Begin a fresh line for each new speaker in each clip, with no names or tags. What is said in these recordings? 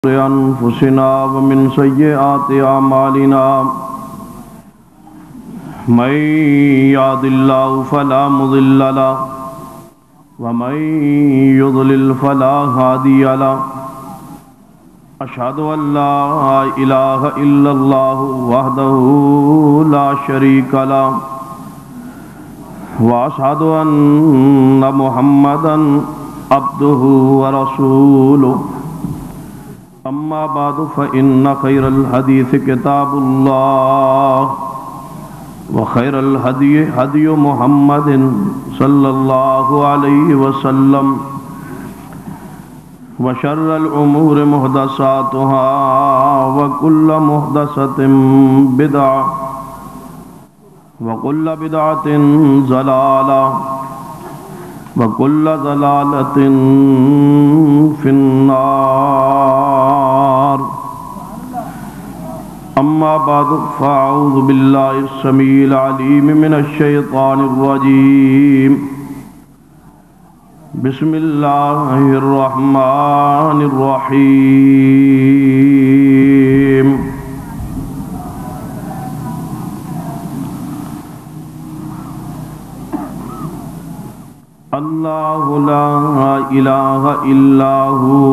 أنفسنا ومن سيئات أعمالنا من يهد الله فلا مضل له ومن يضلل فلا هادي له أشهد أن لا إله إلا الله وحده لا شريك له وأشهد أن محمدا عبده ورسوله أما بعد فإن خير الحديث كتاب الله وخير الهدي هدي محمد صلى الله عليه وسلم وشر الأمور محدثاتها وكل محدثة بدعة وكل بدعة ضلالة وكل ضلالة في النار. أما بعد فأعوذ بالله السميع العليم من الشيطان الرجيم. بسم الله الرحمن الرحيم. الله لا إله إلا هو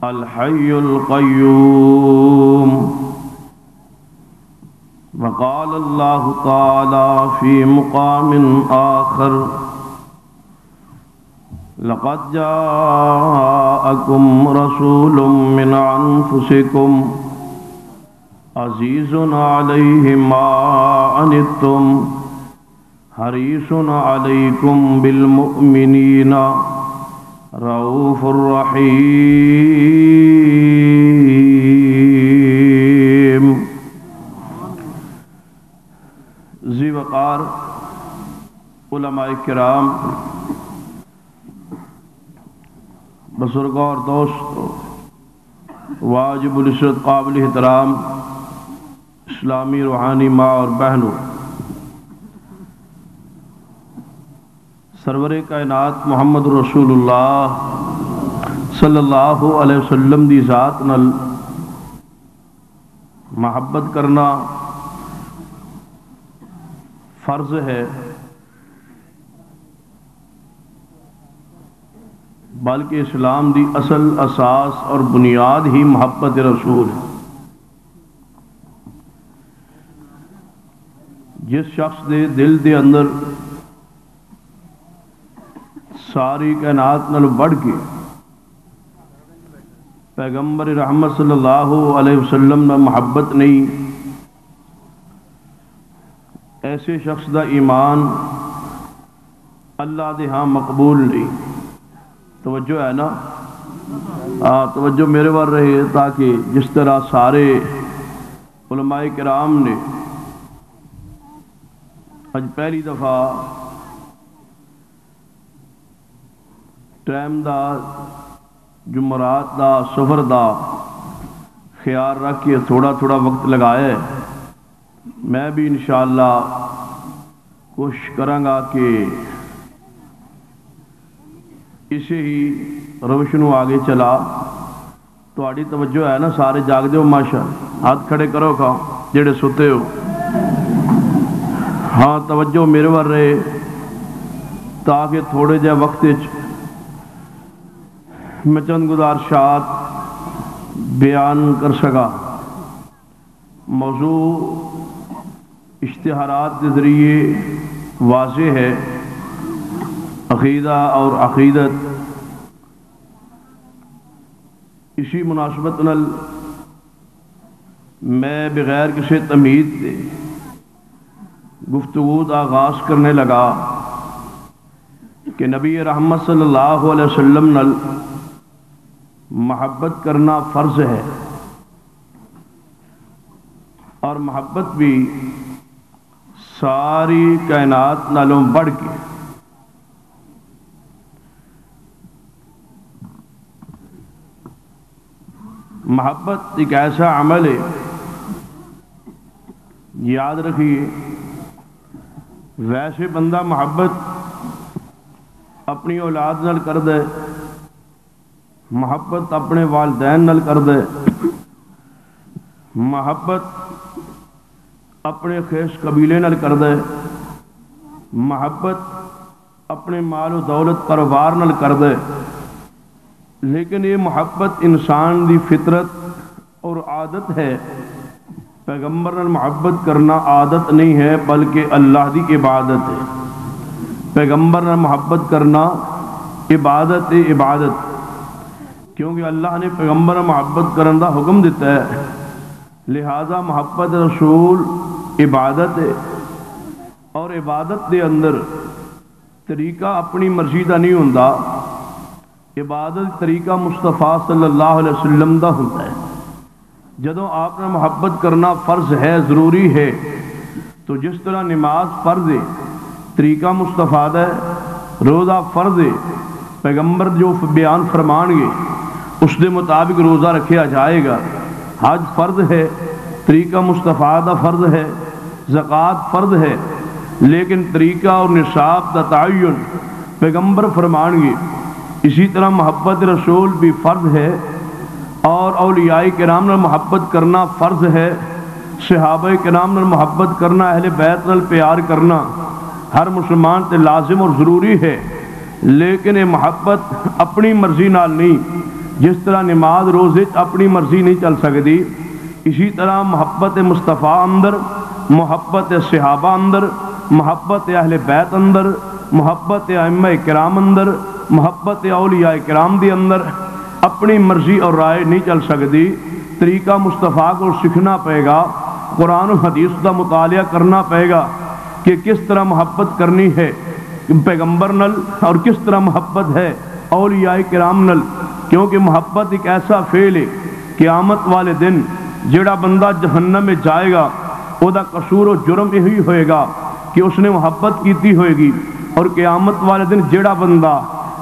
الحي القيوم. وقال الله تعالى في مقام آخر لقد جاءكم رسول من أنفسكم عزيز عليه ما عنتم حريص عليكم بالمؤمنين رؤوف رحيم. ذی وقار علماء کرام، بزرگوں اور دوست، واجب العزت قابل احترام اسلامی روحانی ماں اور بہنوں، سرور کائنات محمد رسول اللہ صلی اللہ علیہ وسلم دی ذات نال محبت کرنا فرض ہے، بلکہ اسلام دی اصل اساس اور بنیاد ہی محبت رسول ہے. جس شخص دے دل دے اندر ساری کائنات نال بڑھ کے پیغمبر رحمت صلی اللہ علیہ وسلم میں محبت نہیں، ایسے شخص دا ایمان اللہ دے ہاں مقبول نہیں. توجہ ہے نا؟ توجہ میرے ور رہے، تاکہ جس طرح سارے علماء کرام نے اج پہلی دفعہ ٹائم دا جمعرات دا سفر دا خیال رکھ کے تھوڑا تھوڑا وقت لگایا ہے. میں بھی انشاءاللہ کوشش کروں گا کہ اسے ہی روش نو آگے چلا. تہاڈی توجہ ہے نا؟ سارے جاگ دیو ماشاء. ہاتھ کھڑے کرو کھا جڑے ستے ہو. ہاں توجہ میرے ور رہے، تاکہ تھوڑے جہ وقت میں چند گزارشات بیان کر سکا. موضوع اشتہارات کے ذریعے واضح ہے. عقیدہ اور عقیدت. اسی مناسبت نال میں بغیر کسی تمہید کے گفتگو کا آغاز کرنے لگا کہ نبی رحمت صلی اللہ علیہ وسلم نال محبت کرنا فرض ہے، اور محبت بھی ساری کائنات نالوں بڑھ کے. محبت ایک ایسا عمل ہے، یاد رکھیے، ویسے بندہ محبت اپنی اولاد نال کر دے، محبت اپنے والدین نال کر دے، محبت اپنے خیش قبیلے نال کر دے، محبت اپنے مال و دولت کاروبار نال کر دے، لیکن یہ محبت انسان دی فطرت اور عادت ہے۔ پیغمبر نال محبت کرنا عادت نہیں ہے بلکہ اللہ دی عبادت ہے۔ پیغمبر نال محبت کرنا عبادت ہے، عبادت، کیونکہ اللہ نے پیغمبر نال محبت کرن دا حکم دیتا ہے، لہذا محبت رسول عبادت ہے۔ اور عبادت دے اندر طریقہ اپنی مرضی دا نہیں ہوندا، عبادت طریقہ مصطفیٰ صلی اللہ علیہ وسلم دا ہوتا ہے۔ جدوں آپ نے محبت کرنا فرض ہے، ضروری ہے، تو جس طرح نماز فرض ہے، طریقہ مصطفیٰ دا ہے، روزہ فرض ہے، پیغمبر جو بیان فرمان گے اس دے مطابق روزہ رکھیا جائے گا، حج فرض ہے، طریقہ مصطفیٰ دا فرض ہے، زکوٰۃ فرض ہے، لیکن طریقہ اور نصاب دا تعین پیغمبر فرمان گے۔ اسی طرح محبت رسول بھی فرض ہے، اور اولیاء کرام نال محبت کرنا فرض ہے، صحابہ کرام نال محبت کرنا، اہل بیت نال پیار کرنا ہر مسلمان تے لازم اور ضروری ہے، لیکن یہ محبت اپنی مرضی نال نہیں۔ جس طرح نماز روزے اپنی مرضی نہیں چل سکتی، اسی طرح محبت مصطفیٰ اندر، محبت صحابہ اندر، محبت اہل بیت اندر، محبت ائمہ کرام اندر، محبت اولیاء کرام دی اندر اپنی مرضی اور رائے نہیں چل سکتی۔ طریقہ مصطفیٰ کو سیکھنا پڑے گا، قرآن و حدیث کا مطالعہ کرنا پڑے گا کہ کس طرح محبت کرنی ہے پیغمبر نل اور کس طرح محبت ہے اولیاء کرام نل، کیونکہ محبت ایک ایسا فعل ہے قیامت والے دن جڑا بندہ جہنم میں جائے گا او دا قصور و جرم یہی ہوئے گا کہ اس نے محبت کیتی ہوئے گی، اور قیامت والے دن جڑا بندہ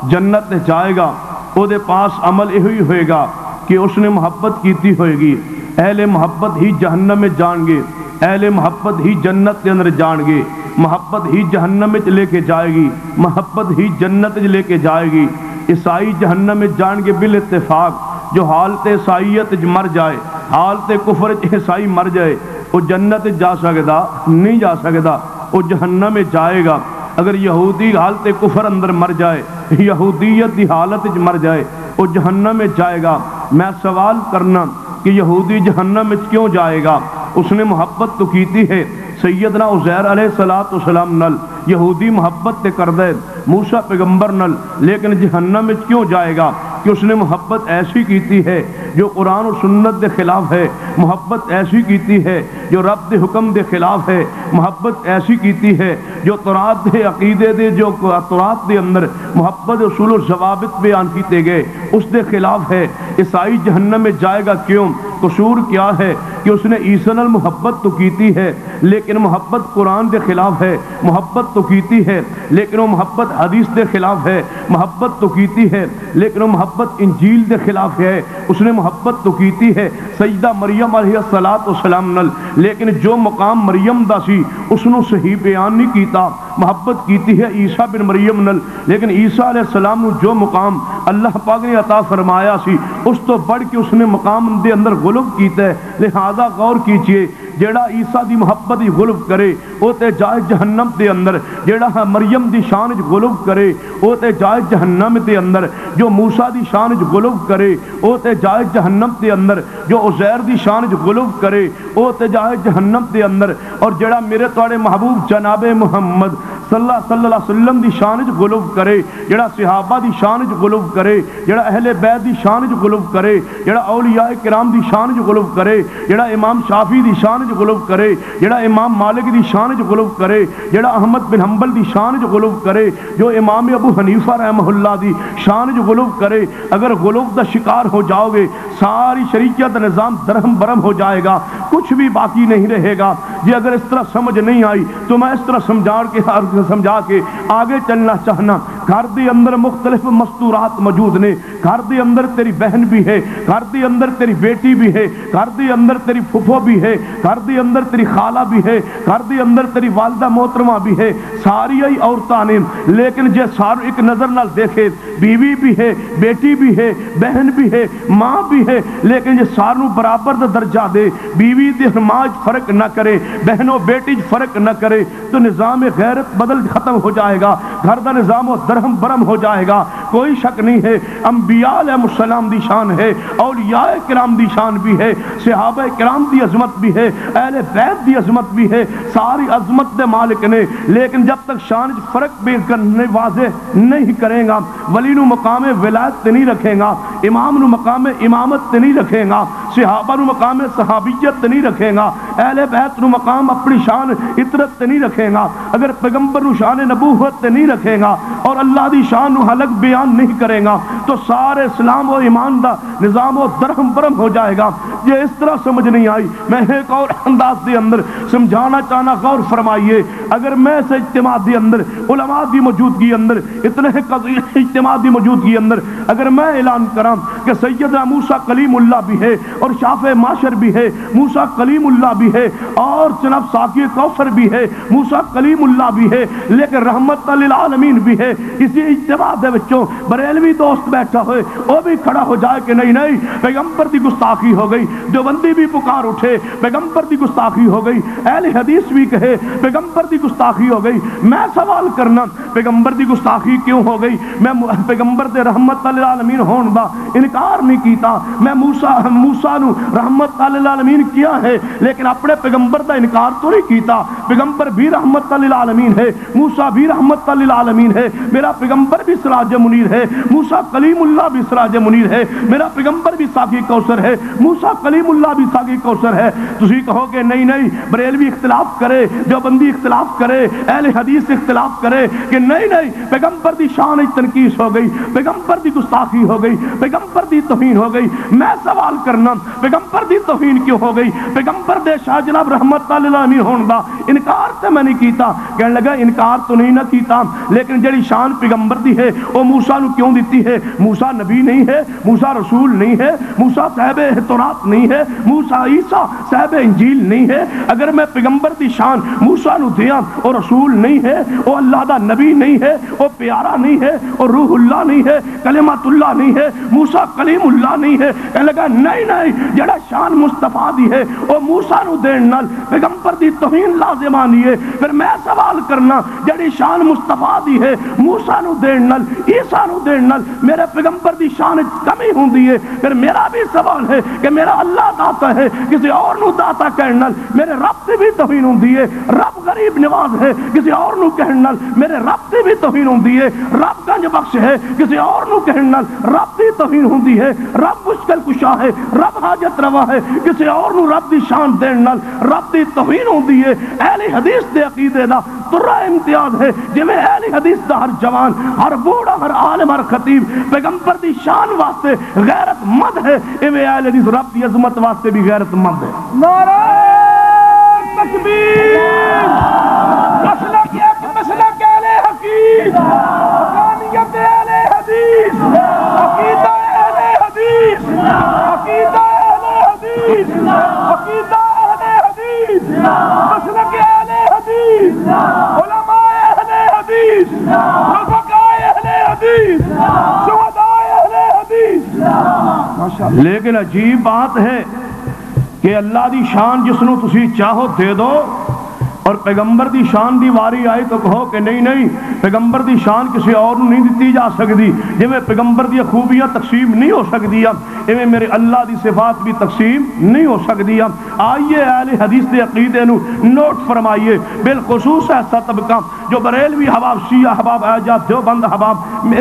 جنت میں جائے گا او دے پاس عمل یہی ہوئے گا کہ اس نے محبت کیتی ہوئے گی۔ اہل محبت ہی جہنم میں جان گے، اہل محبت ہی جنت کے اندر جان گے، محبت ہی جہنم میں لے کے جائے گی، محبت ہی جنت لے کے جائے گی۔ عیسائی جہنم میں جان کے بال اتفاق، جو حالت عیسائیت مر جائے، حالت کفر عیسائی مر جائے، وہ جنت جا سکتا نہیں، جا سکتا، وہ جہنم میں جائے گا۔ اگر یہودی حالت کفر اندر مر جائے، یہودیت کی حالت مر جائے، وہ جہنم میں جائے گا۔ میں سوال کرنا کہ یہودی جہنم میں کیوں جائے گا؟ اس نے محبت تو کیتی ہے سیدنا عزیر علیہ السلام نل، یہودی محبت تے کر دے موسیٰ پیغمبر نل، لیکن جہنم میں کیوں جائے گا؟ کہ اس نے محبت ایسی کیتی ہے جو قرآن و سنت دے خلاف ہے، محبت ایسی کیتی ہے جو رب دے حکم دے خلاف ہے، محبت ایسی کیتی ہے جو تورات دے عقیدے دے، جو تورات دے اندر محبت اصول و ضوابط بیان کیتے گئے اس دے خلاف ہے۔ عیسائی جہنم میں جائے گا کیوں؟ قصور کیا ہے کہ اس نے عیسیٰ نال محبت تو کیتی ہے لیکن محبت قرآن دے خلاف ہے، محبت تو کیتی ہے لیکن وہ محبت حدیث دے خلاف ہے، محبت تو کیتی ہے لیکن وہ محبت انجیل دے خلاف ہے۔ اس نے محبت تو کیتی ہے سیدہ مریم علیہ السلام نل، لیکن جو مقام مریم دا سی اس نے صحیح بیان نہیں کیتا۔ محبت کیتی ہے عیسیٰ بن مریم نل، لیکن عیسیٰ علیہ السلام نے جو مقام اللہ پاک نے عطا فرمایا سی اس تو بڑھ کے اس نے مقام دے اندر غلب کیتا ہے۔ لہذا غور کیجئے، جیڑا عیسیٰ دی محبت دی غلب کرے او تے جائے جہنم دے اندر، جیڑا مریم دی شان وچ غلب کرے او تے جائے جہنم دے اندر، جو موسیٰ دی شان وچ غلب کرے او تے جائے جہنم دے اندر، جو عزیر دی شان وچ غلب کرے او تے جائے جہنم دے اندر، اور جیڑا میرے تواڈے محبوب جناب محمد صلی اللہ علیہ وسلم دی شان وچ غلب کرے، جیڑا صحابہ دی شان وچ غلب کرے، جیڑا اہل بیت دی شان وچ غلب کرے، جیڑا اولیاء کرام دی شان وچ غلب کرے، جیڑا امام شافعی دی شان وچ غلب کرے، جیڑا امام مالک دی شان وچ غلب کرے، جیڑا احمد بن حنبل دی شان وچ غلب کرے، جو امام ابو حنیفہ رحمہ اللہ دی شان وچ غلب کرے، اگر غلب دا شکار ہو جاؤ گے ساری شریعت دا نظام درہم برہم ہو جائے گا، کچھ بھی باقی نہیں رہے گا۔ جی اگر اس طرح سمجھ نہیں آئی تو میں اس طرح سمجھا کے آگے چلنا چاہنا۔ گھر دے اندر مختلف مستورات موجود نے، گھر دے اندر تیری بہن بھی ہے، گھر دے اندر تیری بیٹی بھی ہے، گھر دے اندر تیری پھپھو بھی ہے، گھر دے اندر تیری خالہ بھی ہے، گھر دے اندر تیری والدہ محترمہ بھی ہے، ساری عورتاں نے، لیکن جے سارو ایک نظر نال دیکھے بیوی بھی ہے، بیٹی بھی ہے، بہن بھی ہے، ماں بھی ہے، لیکن جے سارو برابر دا درجہ دے، بیوی دے ماں فرق نہ کرے، بہنوں بیٹی فرق نہ کرے، تو نظام غیرت بدل ختم ہو جائے گا، گھر دا نظام و درہم برہم ہو جائے گا۔ کوئی شک نہیں ہے انبیاء علیہ السلام دی شان ہے، اولیاء کرام دی شان بھی ہے، صحابہ کرام دی عظمت بھی ہے، اہل بیت دی عظمت بھی ہے، ساری عظمت دے مالک نے، لیکن جب تک شان فرق بھی کرنے واضح نہیں کرے گا، ولی نو مقام ولایت تے نہیں رکھے گا، امام نو مقام امامت تے نہیں رکھے گا، صحابہ نو مقام صحابیت تے نہیں رکھے گا، اہل بیت نو مقام اپنی شان عطرت تے نہیں رکھے گا، اگر پیغمبر نو شان نبوت تے نہیں رکھے گا اور اللہ دی شان نو الگ بیان نہیں کرے گا، تو سارے اسلام و ایمان دا نظام و درہم برہم ہو جائے گا۔ یہ اس طرح سمجھ نہیں آئی، میں ایک اور انداز دے اندر سمجھانا چاہنا، غور فرمائیے۔ اگر میں سے اجتماع دے اندر، علماء دی موجودگی اندر، اتنے اجتماع دی موجودگی اندر اگر میں اعلان کراں کہ سیدنا موسیٰ کلیم اللہ بھی ہے اور شافع معاشر بھی ہے، موسیٰ کلیم اللہ بھی ہے اور جناب ساقی کوثر بھی ہے، موسیٰ کلیم اللہ بھی ہے، لیکن رحمت للعالمین بھی ہے، اسی اجتماع دے وچوں بریلوی دوست بیٹھا ہوئے وہ بھی کھڑا ہو جائے کہ نہیں نہیں پیغمبر دی گستاخی ہو گئی، دیوبندی بھی پکار اٹھے پیغمبر دی گستاخی ہو گئی، اہل حدیث بھی کہے پیغمبر دی گستاخی ہو گئی، میں سوال کرنا پیغمبر دی گستاخی کیوں ہو گئی؟ میں پیغمبر دے رحمت للعالمین ہون دا انکار نہیں کیتا، میں موسیٰ نو رحمت للعالمین کیا ہے، لیکن اپنے پیغمبر دا انکار تو نہیں کیتا، پیغمبر بھی رحمت للعالمین ہے، موسیٰ بھی رحمت للعالمین ہے، میرا پیغمبر بھی سراج منیر ہے، موسیٰ کلیم اللہ بھی سراج منیر ہے، میرا پیغمبر بھی ساقی کوثر ہے، موسیٰ کلیم اللہ بھی ساقی کوثر ہے۔ تسی کہو کہ نہیں نہیں بریلوی اختلاف کرے، دیوبندی اختلاف کرے، اہل حدیث اختلاف کرے کہ نہیں نہیں پیغمبر دی شان تنقیص ہو گئی، پیغمبر دی گستاخی ہو گئی، پیغمبر دی توہین ہو گئی۔ میں سوال کرنا پیغمبر دی توہین کیوں ہو گئی؟ پیغمبر دے شاہ جناب رحمت للعالمین ہون دا انکار تے میں نہیں کیتا، کہنے لگا انکار تو نہیں نہ کیتا، لیکن جڑی شان پیغمبر دی ہے وہ موسیٰ نو کیوں دیتی ہے؟ موسیٰ نبی نہیں ہے، موسیٰ رسول نہیں ہے، موسیٰ صاحب تورات نہیں ہے، موسیٰ عیسیٰ صاحب انجیل نہیں ہے۔ اگر میں پیغمبر دی شان موسیٰ نو دیاں اور رسول نہیں ہے، وہ اللہ دا نبی نہیں ہے، وہ پیارا نہیں ہے، وہ روح اللہ نہیں ہے، کلمت اللہ نہیں ہے، موسیٰ کلیم اللہ نہیں ہے، کہنے لگا نہیں نہیں جڑا شان مصطفیٰ دی ہے وہ موسیٰ نو دین نال پیغمبر دی توہین لازمانی ہے۔ پھر میں سوال کرنا جڑی شان مصطفیٰ دی ہے موسیٰ نو دین نال عیسیٰ نو دین نال میرے پیغمبر دی شان کمی ہوندی ہے، پھر میرا بھی سوال ہے کہ میرا اللہ داتا ہے کسی اور نو داتا کہن نال میرے رب سے بھی توہین ہوندی ہے، رب غریب نواز ہے کسی اور نو کہن نال میرے رب سے بھی توہین ہوندی ہے، رب گنج بخش ہے کسی اور نو کہن نال رب دی توہین ہوندی ہے، رب مشکل کشا ہے، رب حاجت روا ہے کسی اور نو رب دی شان دین نال رب دی توہین ہوندی ہے۔ اہل حدیث دے عقیدے دا ترا امتیاز ہے جویں اہل حدیث دا ہر جوان، ہر بوڑھا، ہر عالم، ہر خطیب پیغمبر دی شان واسطے غیرت مند ہے، ایویں اہل حدیث رب دی عظمت واسطے بھی غیرت مند ہے۔
نعرہ تکبیر، مسلک ایک مسلک اہل حقیق، حقانیت اہل حدیث، عقیدہ اہل حدیث، عقیدہ اہل حدیث، عقیدہ اہل حدیث، مسلک اہل حدیث، علماء اہل حدیث، رفقاء اہل حدیث، شہداء اہل حدیث۔
لیکن عجیب بات ہے کہ اللہ دی شان جس نو تسی چاہو دے دو، اور پیغمبر دی شان دی واری آئی تو کہو کہ نہیں نہیں پیغمبر دی شان کسی اور نہیں دیتی جا سکتی، جی میں پیغمبر دی خوبیاں تقسیم نہیں ہو سکتی، ایویں میرے اللہ دی صفات بھی تقسیم نہیں ہو سکتی۔ آئیے اہل حدیث دے عقیدے نو نوٹ فرمائیے، بالخصوص ایسا طبقہ جو بریلوی حباب، شیعہ حباب، اعجاز، دیوبند حباب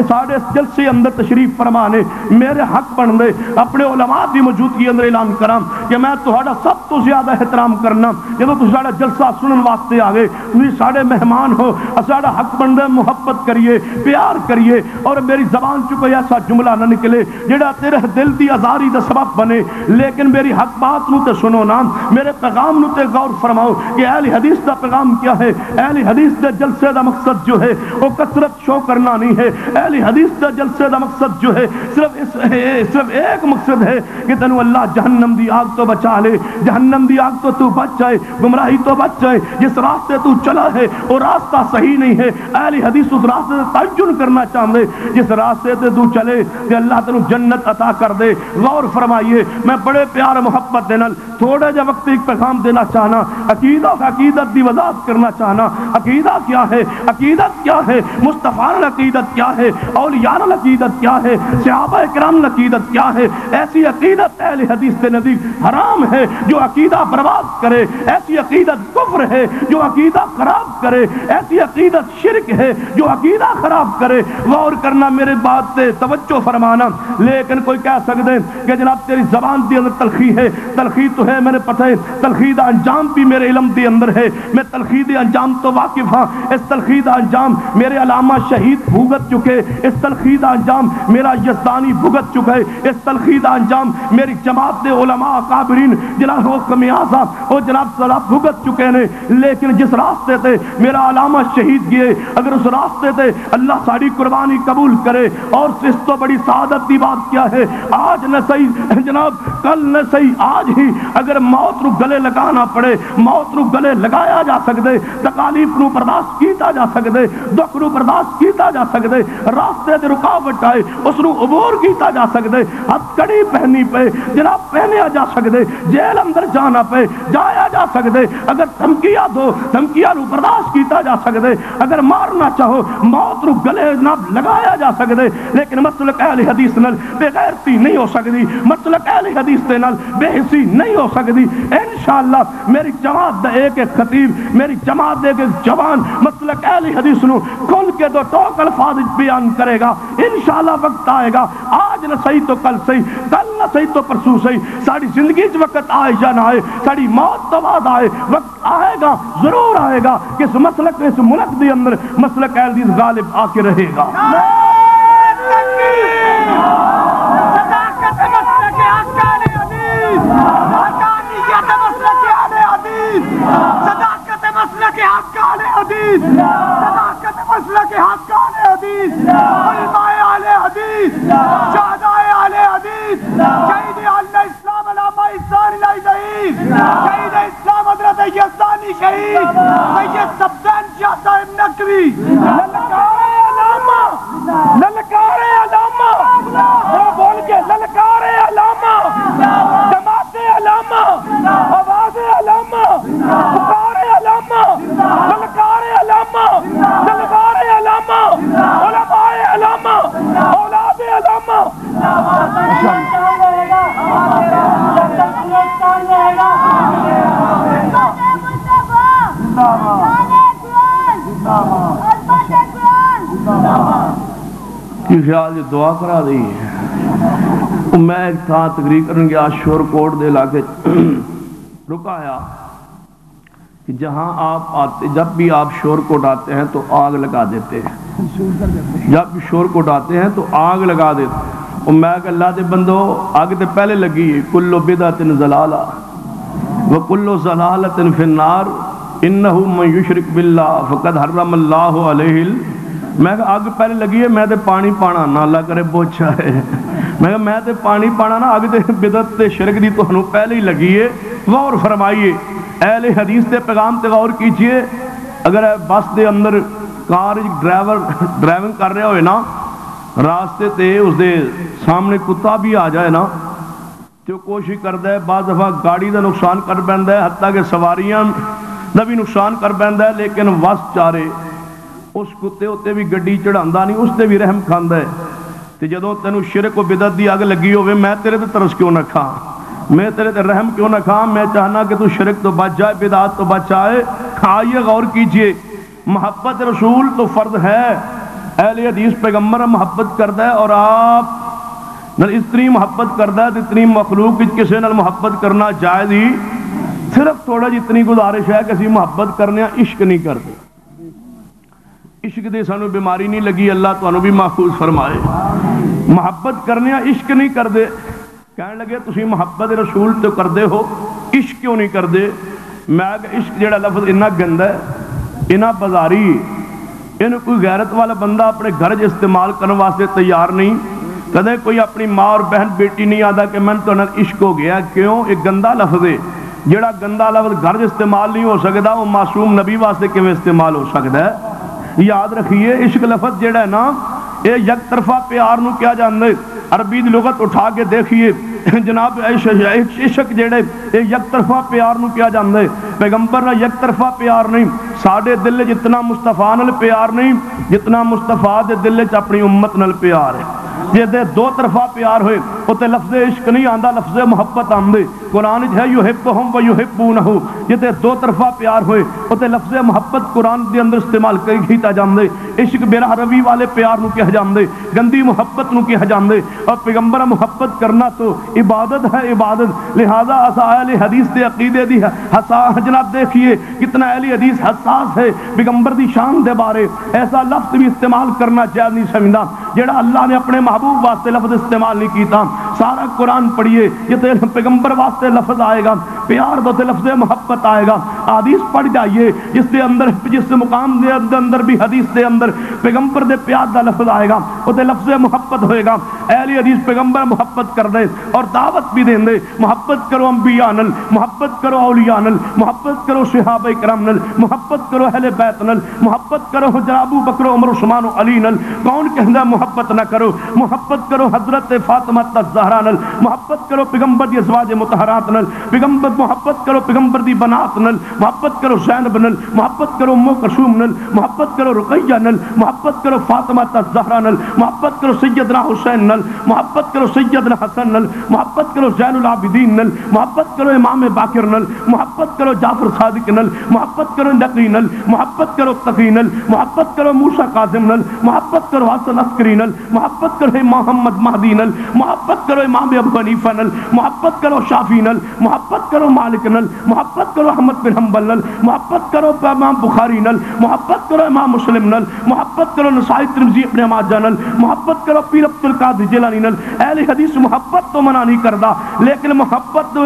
ساڑھے جلسے اندر تشریف فرمانے میرے حق بن دے اپنے علماء دی موجودگی اندر اعلان کرام کہ میں تہاڈا سب تو زیادہ احترام کرنا جب تہاڈا جلسہ سنن واسطے آ گئے, تھی ساڑے مہمان ہو, ساڑا حق بندہ محبت کریے, پیار کریے, اور میری زبان چ کوئی ایسا جملہ نہ نکلے جڑا تیرے دل دی آزاری دا سبب بنے, لیکن میری حق بات نو تے سنو نا, میرے پیغام نو تے غور فرماؤ کہ اہل حدیث دا پیغام کیا ہے. اہل حدیث دے جلسے دا مقصد جو ہے وہ کثرت شو کرنا نہیں ہے. اہل حدیث دے جلسے دا مقصد جو ہے صرف ایک مقصد ہے کہ تینوں اللہ جہنم دی آگ تو بچا لے, جہنم دی آگ تو بچ جائے, گمراہی تو بچ جائے. جس راستے تو چلا ہے وہ راستہ صحیح نہیں ہے. اہل حدیث اس راستے سے تعین کرنا چاہتے, جس راستے سے تو چلے کہ اللہ تینوں جنت عطا کر دے. غور فرمائیے, میں بڑے پیار محبت دے نال تھوڑے جا وقت ایک پیغام دینا چاہنا, عقیدت دی وضاحت کرنا چاہنا. عقیدہ کیا ہے, عقیدت کیا ہے, مصطفیٰ عقیدت کیا ہے, اولیاء عقیدت کیا ہے, صحابہ کرام عقیدت کیا ہے. ایسی عقیدت اہل حدیث کے نزدیک حرام ہے جو عقیدہ برباد کرے, ایسی عقیدت کفر ہے جو عقیدہ خراب کرے, ایسی عقیدت شرک ہے جو عقیدہ خراب کرے. غور کرنا میرے بات سے توجہ فرمانا. لیکن کوئی کہہ سکتے کہ جناب تیری زبان دی اندر تلخی ہے, تلخی تو ہے میرے پتہ ہے, تلخی دا انجام بھی میرے علم دی اندر ہے, میں تلخی دے انجام تو واقف ہاں. اس تلخی دا انجام میرے علامہ شہید بھگت چکے, اس تلخی دا انجام میرا یزدانی بھگت چکے, اس تلخی دا انجام میری جماعت دے علماء اکابرین جناب وہ کمیازہ وہ جناب صلاح بھگت چکے نے. لیکن جس راستے تے میرا علامہ شہید گئے, اگر اس راستے تے اللہ ساری قربانی قبول کرے, اور اس تو بڑی سعادت دی بات کیا ہے, آج نہ صحیح جناب کل نہ صحیح آج ہی اگر موت رو گلے لگانا پڑے, موت رو گلے لگایا جا سکتے, تکالیف نو برداشت کیتا جا سکتے, دکھ نو برداشت کیتا جا سکتے, راستے تے رکاوٹ آئے اس نو عبور کیتا جا سکتے, ہتھ کڑی پہنی پہ جناب پہنیا جا سکتے, جیل اندر جانا پہ جایا جا سکتے, اگر دھمکیاں دو دھمکیاں نو برداشت کیتا جا سکتے, اگر مارنا چاہو موت رو گلے نہ لگایا جا سکتے. لیکن مسلک اہل حدیث نال بے غیرتی نہیں ہو سکتی, مسلک اہل حدیث دے نال بے حسی نہیں ہو سکتی. انشاءاللہ میری جماعت دا ایک ایک خطیب, میری جماعت دے ایک ایک جوان مسلک اہل حدیث نو کھل کے دو ٹوک الفاظ بیان کرے گا. انشاءاللہ وقت آئے گا, آج نہ صحیح تو کل صحیح, کل نہ صحیح تو پرسوں صحیح, ساری زندگی چ وقت آئے یا نہ آئے, ساری موت تو بعد آئے, وقت آئے گا ضرور آئے گا کہ اس مسلک اس ملک دے اندر مسلک اہل حدیث غالب آ کے رہے گا.
للکارے علامہ بول کے للکارے علامہ, جماعت علامہ, آواز علامہ, پکارے علامہ, للکارے علامہ, للکارے علامہ, علماء علامہ, اولاد علامہ.
کی خیال یہ دعا کرا دی ہے. میں ایک تھا تقریر کرنے گیا شور کوٹ دے علاقے رکایا کہ جہاں آپ آتے, جب بھی آپ شور کوٹ آتے ہیں تو آگ لگا دیتے ہیں, جب بھی شور کوٹ آتے ہیں تو آگ لگا دیتے ہیں. اور میں کہ اللہ دے بندو آگ تے پہلے لگی ہے, کلو بدعت ضلالہ وکلو ضلالۃ فی النار انہ من یشرک باللہ فقد حرم اللہ علیہ. میں کہ آگ پہلے لگی ہے, میں تے پانی پانا نہ اللہ کرے بوچھا ہے, میں تے پانی پانا نا, آگ تے بدعت تے شرک دی تو پہلے ہی لگی ہے. غور فرمائیے, اہل حدیث تے پیغام تے غور کیجئے. اگر بس دے اندر کار ڈرائیونگ کر رہے ہوئے نا, راستے تے اس دے سامنے کتا بھی آ جائے نا تو کوشش کرتا ہے, بعض دفعہ گاڑی دا نقصان کر پیندا ہے, حتیٰ کہ سواریاں دا بھی نقصان کر پیندا ہے, لیکن وس چارے اس کتے ہوتے بھی گڈی چڑھاندا نہیں, اس تے بھی رحم کھاندا ہے. تے جدوں تینوں شرک و بدعت دی اگ لگی ہوے, میں تیرے تے ترس کیوں نہ کھاں, میں تیرے تے رحم کیوں نہ کھاں. میں چاہنا کہ تو شرک تو بچ جائے, بدعت تو بچ جائے. آئیے غور کیجئے, محبت رسول تو فرض ہے, اہل حدیث پیغمبر محبت کرتا ہے, اور آپ اتنی محبت کرتا ہے تو اتنی مخلوق کسی نال محبت کرنا جائز ہی صرف تھوڑا جی اتنی گزارش ہے کہ اسی محبت کرنے عشق نہیں کرتے. عشق دے سانو بیماری نہیں لگی, اللہ تانوں بھی محفوظ فرمائے. محبت کرنے عشق نہیں کرتے. کہنے لگے تسی محبت رسول تو کردے ہو, عشق کیوں نہیں کرتے؟ میں کہ عشق جڑا لفظ اتنا گندا ہے, اتنا بازاری, انہوں کوئی غیرت والا بندہ اپنے گھر استعمال کرنے واسطے تیار نہیں. کدے کوئی اپنی ماں اور بہن بیٹی نہیں آتا کہ میں تو عشق ہو گیا. کیوں؟ ایک گندا لفظ ہے. جڑا گندا لفظ گھر استعمال نہیں ہو سکتا وہ معصوم نبی واسطے کیویں استعمال ہو سکتا ہے؟ یاد رکھیے عشق لفظ جڑا ہے نا یہ یک طرفہ پیار نو کیا جاندے. عربی دی لغت اٹھا کے دیکھیے جناب, عشق جڑے یہ یک طرفہ پیار نو کیا جاندے. پیغمبر نہ یک طرفہ پیار نہیں, ساڈے دل جتنا مصطفیٰ نال پیار نہیں جتنا مصطفیٰ دے دل چ اپنی امت نال پیار ہے. جے دو طرفہ پیار ہوئے تے لفظ عشق نہیں آندا, لفظ محبت آندے. قرآن ہے یحبہم و یحبونہ, جے دو طرفہ پیار ہوئے تے لفظ محبت قرآن دے اندر استعمال کیتا جاندے. عشق بلا روی والے پیار نو کہہ جاندے, گندی محبت نو کہہ جاندے. اور پیغمبر محبت کرنا تو عبادت ہے, عبادت. لہذا اہل حدیث دے عقیدے دی جناب دیکھیے کتنا اہل حدیث حساس ہے پیغمبر دی شان دے بارے. ایسا لفظ بھی استعمال کرنا جائز نہیں سمجھدا جڑا اللہ نے اپنے محبوب واسطے لفظ استعمال نہیں کیتا. سارا قرآن پڑھیے یہ پیغمبر واسطے لفظ آئے گا, پیار دو لفظ محبت آئے گا. حدیث پڑھ جائیے جس دے اندر جس مقام دے اندر بھی حدیث دے اندر پیغمبر دے پیار دا لفظ آئے گا وہ لفظ محبت ہوئے گا. اہل حدیث پیغمبر محبت کر دے اور دعوت بھی دیں دے, محبت کرو انبیاء نل, محبت کرو اولیاء نل, محبت کرو صحابہ کرام نل, محبت کرو اہل بیت نل, محبت کرو جناب ابو بکر عمر عثمان و علی نل. کون کہندا محبت نہ کرو؟ محبت کرو حضرت فاطمہ الزہرا نل, محبت کرو پیغمبر دی ازواج مطہرات نل, پیغمبر محبت کرو پیغمبر دی بنات نل, محبت کرو زینب نل, محبت کرو ام کلثوم نل, محبت کرو رقیہ نل, محبت کرو فاطمہ الزہرا نل, محبت کرو سیدنا حسین نل, محبت کرو سیدنا حسن نل, محبت کرو زین العابدین نل, محبت کرو امام باقر نل, محبت کرو جعفر صادق نل, محبت کرو نقی نل, محبت کرو تقی نل, محبت کرو موسیٰ کاظم نل, محبت کرو حسن عسکری نل, محبت کرو محمد مہدی نل, محبت کرو امام ابو حنیفہ نل, محبت کرو شافعی نل, محبت کرو مالک نل, محبت کرو احمد بن حنبل نل, محبت کرو امام بخاری نل, محبت کرو امام مسلم نل, محبت کرو نسائی ترمذی ابن ماجہ نل, محبت کرو پیر عبد القادر جیلانی نل. اہل حدیث محبت تو منع نہیں کردا لیکن محبت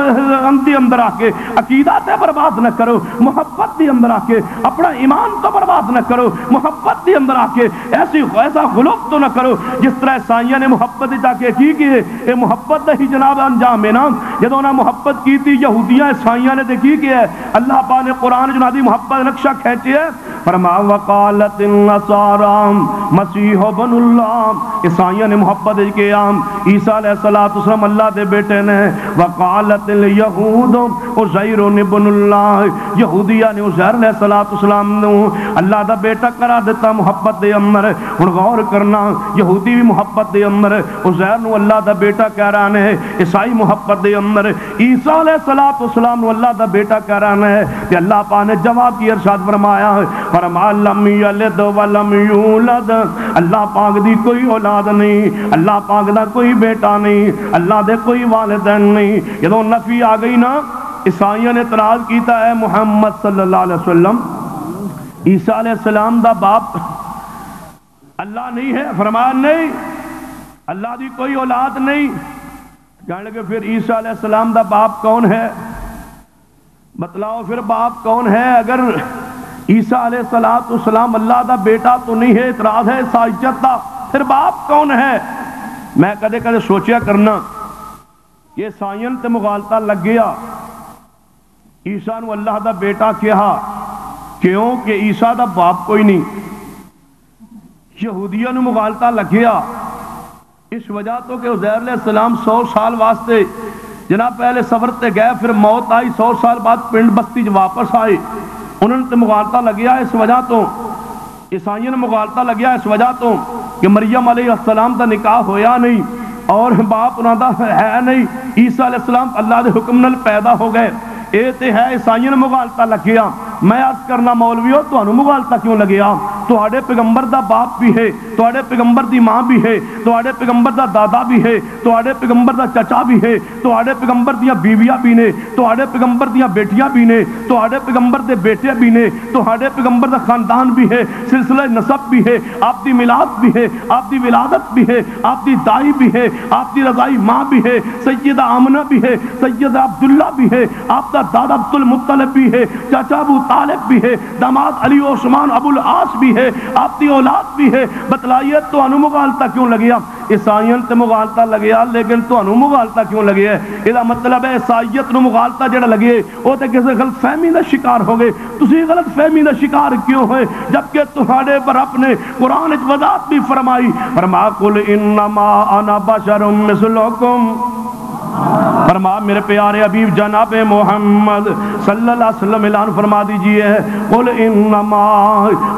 اندر آ کے عقیدہ تے برباد نہ کرو, محبت دی اندر آ کے اپنا ایمان تو برباد نہ کرو, محبت دی اندر آ کے ایسا غلوف تو نہ کرو جس طرح عیسائیوں نے محبت جا کے کی یہ محبت ہی جناب انجام ہے نا. جدوں نہ محبت کی تھی یہودیاں عیسائیوں نے کی ہے, اللہ پاک نے قرآن جنادی محبت نقشہ کھینچے ہے. فرما وقالت النصارى مسیح ابن اللہ, عیسائیوں نے محبت کیا عیسیٰ علیہ السلام اللہ دے بیٹے نے. وقالت الیہود عزیر ابن اللہ, یہودیہ نے عزیر علیہ السلام نو اللہ دا بیٹا کرا دیتا محبت دے اندر. ہن غور کرنا, یہودی بھی محبت دے اندر عزیر نو اللہ دا بیٹا کہہ رہا ہے, عیسائی محبت دے اندر عیسیٰ علیہ السلام نو اللہ دا بیٹا کہہ رہا ہے. کہ اللہ پاک نے جواب کی ارشاد فرمایا, فرما لم یلد ولم یولد, اللہ پاک دی کوئی اولاد نہیں, اللہ پاک دا کوئی بیٹا نہیں, اللہ دے کوئی والدین نہیں. جدوں نفی آ گئی نا عیسائیوں نے اعتراض کیتا ہے محمد صلی اللہ علیہ وسلم عیسیٰ علیہ السلام دا باپ اللہ نہیں ہے. فرمایا نہیں, اللہ دی کوئی اولاد نہیں. کہنے لگے پھر عیسیٰ علیہ السلام دا باپ کون ہے؟ بتلاؤ پھر باپ کون ہے؟ اگر عیسیٰ علیہ السلام اللہ دا بیٹا تو نہیں ہے, اعتراض ہے عیسائیت دا, پھر باپ کون ہے؟ میں کدے کدے سوچیا کرنا کہ عیسائیوں تے مغالطہ لگ گیا, عیسیٰ نو اللہ دا بیٹا کہا کیوں کہ عیسیٰ دا باپ کوئی نہیں. یہودیوں نو مغالطہ لگ گیا اس وجہ تو کہ عزیر علیہ السلام 100 سال واسطے جناب پہلے سفر تے گئے, پھر موت آئی, 100 سال بعد پنڈ بستی واپس آئے. انہوں نے مغالطہ لگیا اس وجہ تو, عیسائیوں نے مغالطہ لگیا اس وجہ تو کہ مریم علیہ السلام دا نکاح ہویا نہیں اور باپ انہاں دا ہے نہیں. عیسیٰ علیہ السلام اللہ دے حکم نال پیدا ہو گئے. اے تے ہے عیسائیوں نے مغالطہ لگیا. میں عرض کرنا مولویو تانوں مغالطہ کیوں لگیا؟ تہاڈے پیغمبر دا باپ بھی ہے، تہاڈے پیغمبر دی ماں بھی ہے، تہاڈے پیغمبر دا دادا بھی ہے، تہاڈے پیغمبر دا چچا بھی ہے، تہاڈے پیغمبر دیاں بیویاں بھی نے، تہاڈے پیغمبر دیاں بیٹیاں بھی نے، تہاڈے پیغمبر دے بیٹے بھی نے، تہاڈے پیغمبر دا خاندان بھی ہے، سلسلہ نسب بھی ہے، آپ دی میلاد بھی ہے، آپ دی ولادت بھی ہے، آپ دی دائی بھی ہے، آپ دی رضائی ماں بھی ہے، سیدہ آمنہ بھی ہے، سید عبداللہ بھی ہے، آپ دا دادا عبد المطلب بھی ہے، چاچا ابو طالب بھی ہے، داماد علی عثمان ابو العاص بھی ہے، آپ دی اولاد بھی ہے۔ بتلائیے تو انو مغالطہ کیوں لگیا؟ عیسائیت تے مغالطہ لگیا، لیکن تو انو مغالطہ کیوں لگے ہے؟ یہ مطلب ہے عیسائیت نو مغالطہ جڑا لگے وہ تے کسی غلط فہمی دا شکار ہو گئے۔ تسی غلط فہمی دا شکار کیوں ہوئے جبکہ تہاڈے پر اپنے قرآن وچ وضاحت بھی فرمائی، فرما قل انما انا بشر مثلکم، فرما میرے پیارے حبیب جناب محمد صلی اللہ علیہ وسلم اعلان فرما دیجئے قل انما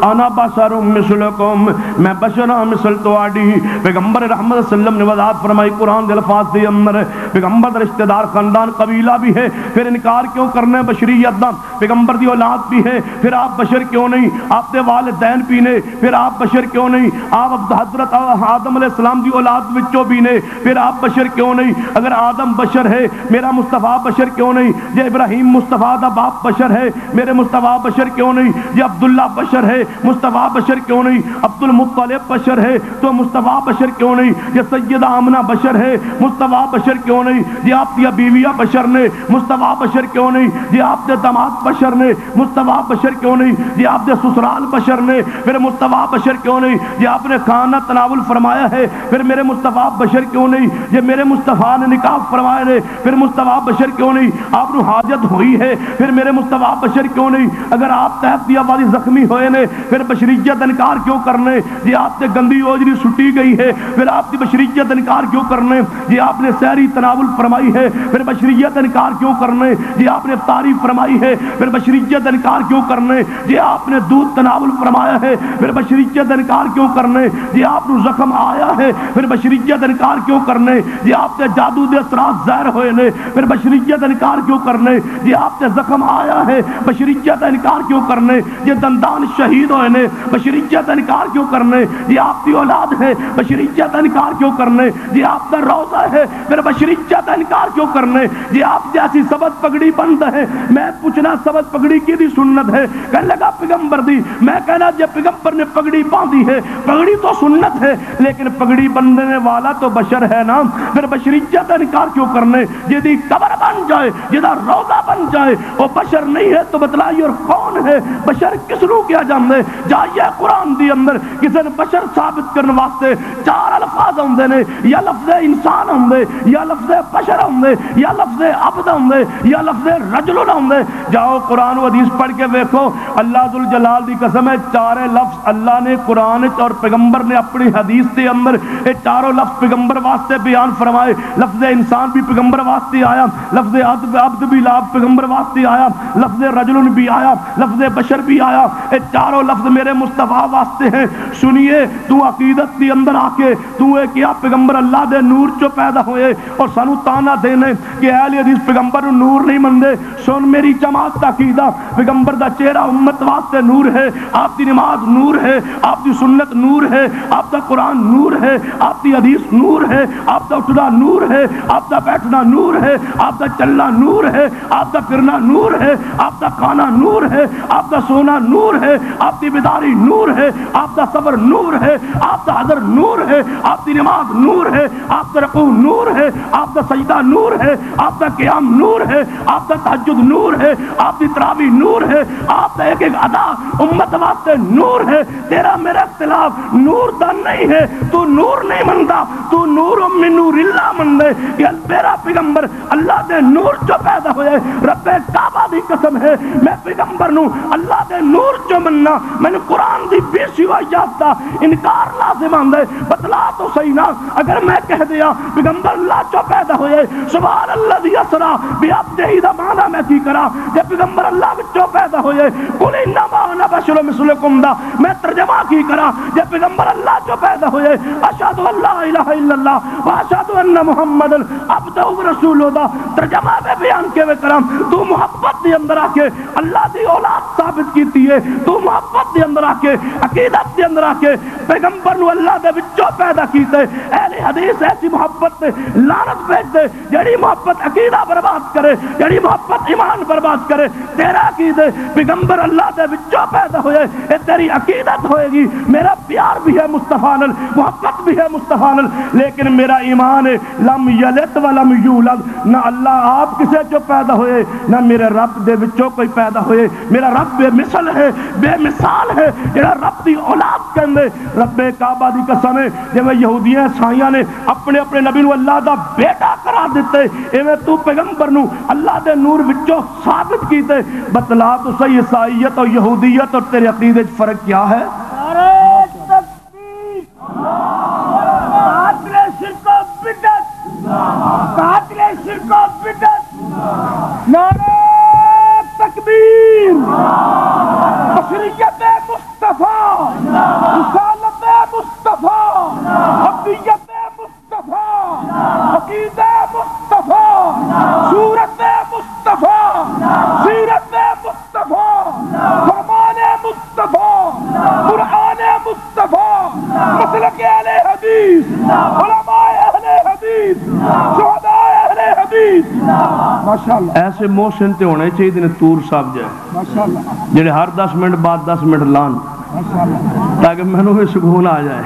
انا بشر مثلکم، میں بشر مثل تواڈی۔ پیغمبر رحمت صلی اللہ علیہ وسلم نے وضاحت فرمائی قرآن دے الفاظ دے اندر، پیغمبر رشتہ دار خاندان قبیلہ بھی ہے، پھر انکار کیوں کرنا ہے بشریت دا؟ پیغمبر دی اولاد بھی ہے، پھر آپ بشر کیوں نہیں؟ آپ دے والدین بھی نے، پھر آپ بشر کیوں نہیں؟ آپ حضرت آدم علیہ السلام دی اولاد وچوں بھی نے، پھر آپ بشر کیوں نہیں؟ اگر آدم بشر ہے میرا مصطفیٰ بشر کیوں نہیں؟ یہ ابراہیم مصطفیٰ دا باپ بشر ہے، میرے مصطفیٰ بشر کیوں نہیں؟ یہ عبداللہ بشر ہے، مصطفیٰ بشر کیوں نہیں؟ عبد المطلب بشر ہے تو مصطفیٰ بشر کیوں نہیں؟ یہ سیدہ آمنہ بشر ہے، مصطفیٰ بشر کیوں نہیں؟ یہ آپ کی بیویاں بشر نے، مصطفیٰ بشر کیوں نہیں؟ یہ آپ کے داماد بشر نے، مصطفیٰ بشر کیوں نہیں؟ یہ آپ کے سسرال بشر نے، پھر مصطفیٰ بشر کیوں نہیں؟ یہ آپ نے کھانا تناول فرمایا ہے، پھر میرے مصطفیٰ بشر کیوں نہیں؟ یہ میرے مصطفیٰ نے نکاح فرمائے نے، پھر مصطفیٰ بشر کیوں نہیں؟ آپ نے حاجت ہوئی ہے، پھر میرے مصطفیٰ بشر کیوں نہیں؟ اگر آپ تحت دیا والی زخمی ہوئے نے، پھر بشریت انکار کیوں کرنے؟ یہ آپ سے گندی اوجری سٹی گئی ہے، پھر آپ کی بشریت انکار کیوں کرنے؟ یہ آپ نے سحری تناول فرمائی ہے، پھر بشریت انکار کیوں کرنے؟ یہ آپ نے افطاری فرمائی ہے، پھر بشریت انکار کیوں کرنے؟ یہ آپ نے دودھ تناول فرمایا ہے، پھر بشریت انکار کیوں کرنے؟ یہ آپ کو زخم آیا ہے، پھر بشریت انکار کیوں کرنے؟ یہ آپ سے جادو دے اثرات ظاہر ہوئے نے، پھر بشریت انکار کیوں کرنے؟ یہ آپ سے زخم آیا ہے، بشریت انکار کیوں کرنے؟ یہ دندان شہید ہوئے نے، بشریت انکار کیوں کرنے؟ یہ آپ کی اولاد ہے، بشریت انکار کیوں کرنے؟ یہ آپ کا روزہ ہے، پھر بشریت انکار کیوں کرنے؟ یہ آپ جیسی سبز پگڑی بند ہے۔ میں پوچھنا سبز پگڑی کی دی سنت ہے؟ کہنے لگا پیغمبر دی۔ میں کہنا جب پیغمبر نے پگڑی باندھی ہے، پگڑی تو سنت ہے لیکن پگڑی بندھنے والا تو بشر ہے نا، پھر بشریت انکار کیوں کرنے؟ جدی قبر بن جائے، جدا روزہ بن جائے، وہ بشر نہیں ہے تو بتلائیے اور کون ہے؟ بشر کس رو کیا جاندے؟ جائیے قرآن دی اندر کسی نے بشر ثابت کرنے واسطے چار الفاظ ہوندے نے، یا لفظ انسان ہوندے، یا لفظ بشر ہوندے، یا لفظ عبد ہوندے، یا لفظ رجل ہوندے۔ جاؤ قرآن و حدیث پڑھ کے دیکھو، اللہ ذوالجلال دی قسم ہے چارے لفظ اللہ نے قرآن اور پیغمبر نے اپنی حدیث کے اندر یہ چاروں لفظ پیغمبر واسطے بیان فرمائے۔ لفظ انسان بھی پیغمبر واسطے آیا، لفظ عبد بھی پیغمبر واسطے آیا، لفظ رجل بھی آیا، لفظ بشر بھی آیا۔ یہ چاروں لفظ میرے مصطفیٰ واسطے ہیں۔ سنیے تو عقیدت کے اندر آ کے تو ہے کیا پیغمبر اللہ دے نور چو پیدا ہوئے اور سانو تانا دینے کہ اہل حدیث پیغمبر نور نہیں مندے۔ سن میری جماعت کا عقیدہ، پیغمبر دا چہرہ امت واسطے نور ہے، آپ دی نماز نور ہے، آپ دی سنت نور ہے، آپ دا قرآن نور ہے، آپ دی حدیث نور ہے، آپ دا اٹھنا نور ہے، آپ دا بیٹھنا نور ہے، آپ دا چلنا نور ہے، آپ دا پھرنا نور ہے، آپ دا کھانا نور ہے، آپ دا سونا نور ہے، آپ دی بیداری نور ہے، آپ دا صبر نور ہے، آپ دا حضر نور ہے، آپ دی نماز نور ہے، آپ دا رکوع نور ہے، آپ دا سجدہ نور ہے، آپ دا قیام نور ہے، آپ دا تہجد نور ہے، آپ دی تراویح نور ہے، آپ دا ایک ایک ادا امت واسطے نور ہے۔ تیرا میرا اختلاف نور دا نہیں ہے، تو نور نہیں منتا، تو نور من نور اللہ مندے کہ میرا پیغمبر اللہ دے نور جو پیدا ہوئے۔ رب کعبہ دی قسم ہے میں پیغمبر نو اللہ دے نور جو مننا، میں نے قرآن دی بے سوا یافتہ انکار لازم آندے۔ بتلا تو صحیح نا، اگر میں کہہ دیا پیغمبر اللہ جو پیدا ہوئے سبحان اللہ دی اسرا بعبدہ دا معنی میں کی کرا؟ جب پیغمبر اللہ جو پیدا ہوئے قل انما انا بشر مثلکم دا میں ترجمہ کی کرا؟ جب پیغمبر اللہ جو پیدا ہوئے اشہد ان لا الہ الا اللہ واشہد ان محمد عبدہ ورسولہ دا ترجمہ میں بیان کے کرام۔ تو محبت دی اندر آ کے اللہ دی اولاد ثابت کیتی ہے تو محبت دے اندر آ کے عقیدت دے اندر آ کے پیغمبر نو اللہ دے وچوں پیدا کیتے اہل حدیث ایسی محبت تے لعنت بھیج دے جڑی محبت عقیدہ برباد کرے جڑی محبت ایمان برباد کرے تیرا عقیدہ پیغمبر اللہ دے وچوں پیدا ہوئے اے تیری عقیدت ہوئے گی میرا پیار بھی ہے مصطفیٰ نال محبت بھی ہے مصطفیٰ نال لیکن میرا ایمان ہے لم یلد ولم یولد نہ اللہ آپ کسے جو پیدا ہوئے نہ میرے رب دے وچوں کوئی پیدا ہوئے میرا رب بے مثل ہے بے مثال ہے جڑا رب دی اولاد کہندے رب کعبہ دی قسم ہے جویں یہودیاں عیسائیاں نے اپنے اپنے نبی نو اللہ دا بیٹا قرار دیتے ایویں تو پیغمبر نو اللہ دے نور وچوں ثابت کیتے بتلا تو صحیح عیسائیت اور یہودیت اور تیرے عقیدے وچ فرق کیا ہے
قاتل شرک و بدعت نعرہ تکبیر بشریت مصطفیٰ رسالت مصطفیٰ حقیقت مصطفیٰ عقیدہ مصطفیٰ صورت مصطفیٰ سیرت مصطفیٰ فرمان مصطفیٰ قرآن مصطفیٰ مسلک اہل حدیث علماء اہل حدیث شہداء اہل حدیث ماشاءاللہ
ایسے محسن تے ہونے چاہیے نے تور صاحب جائے
ماشاءاللہ
جڑے ہر 10 منٹ بعد 10 منٹ لان
ماشاءاللہ
تاکہ میں بھی سکون آ جائے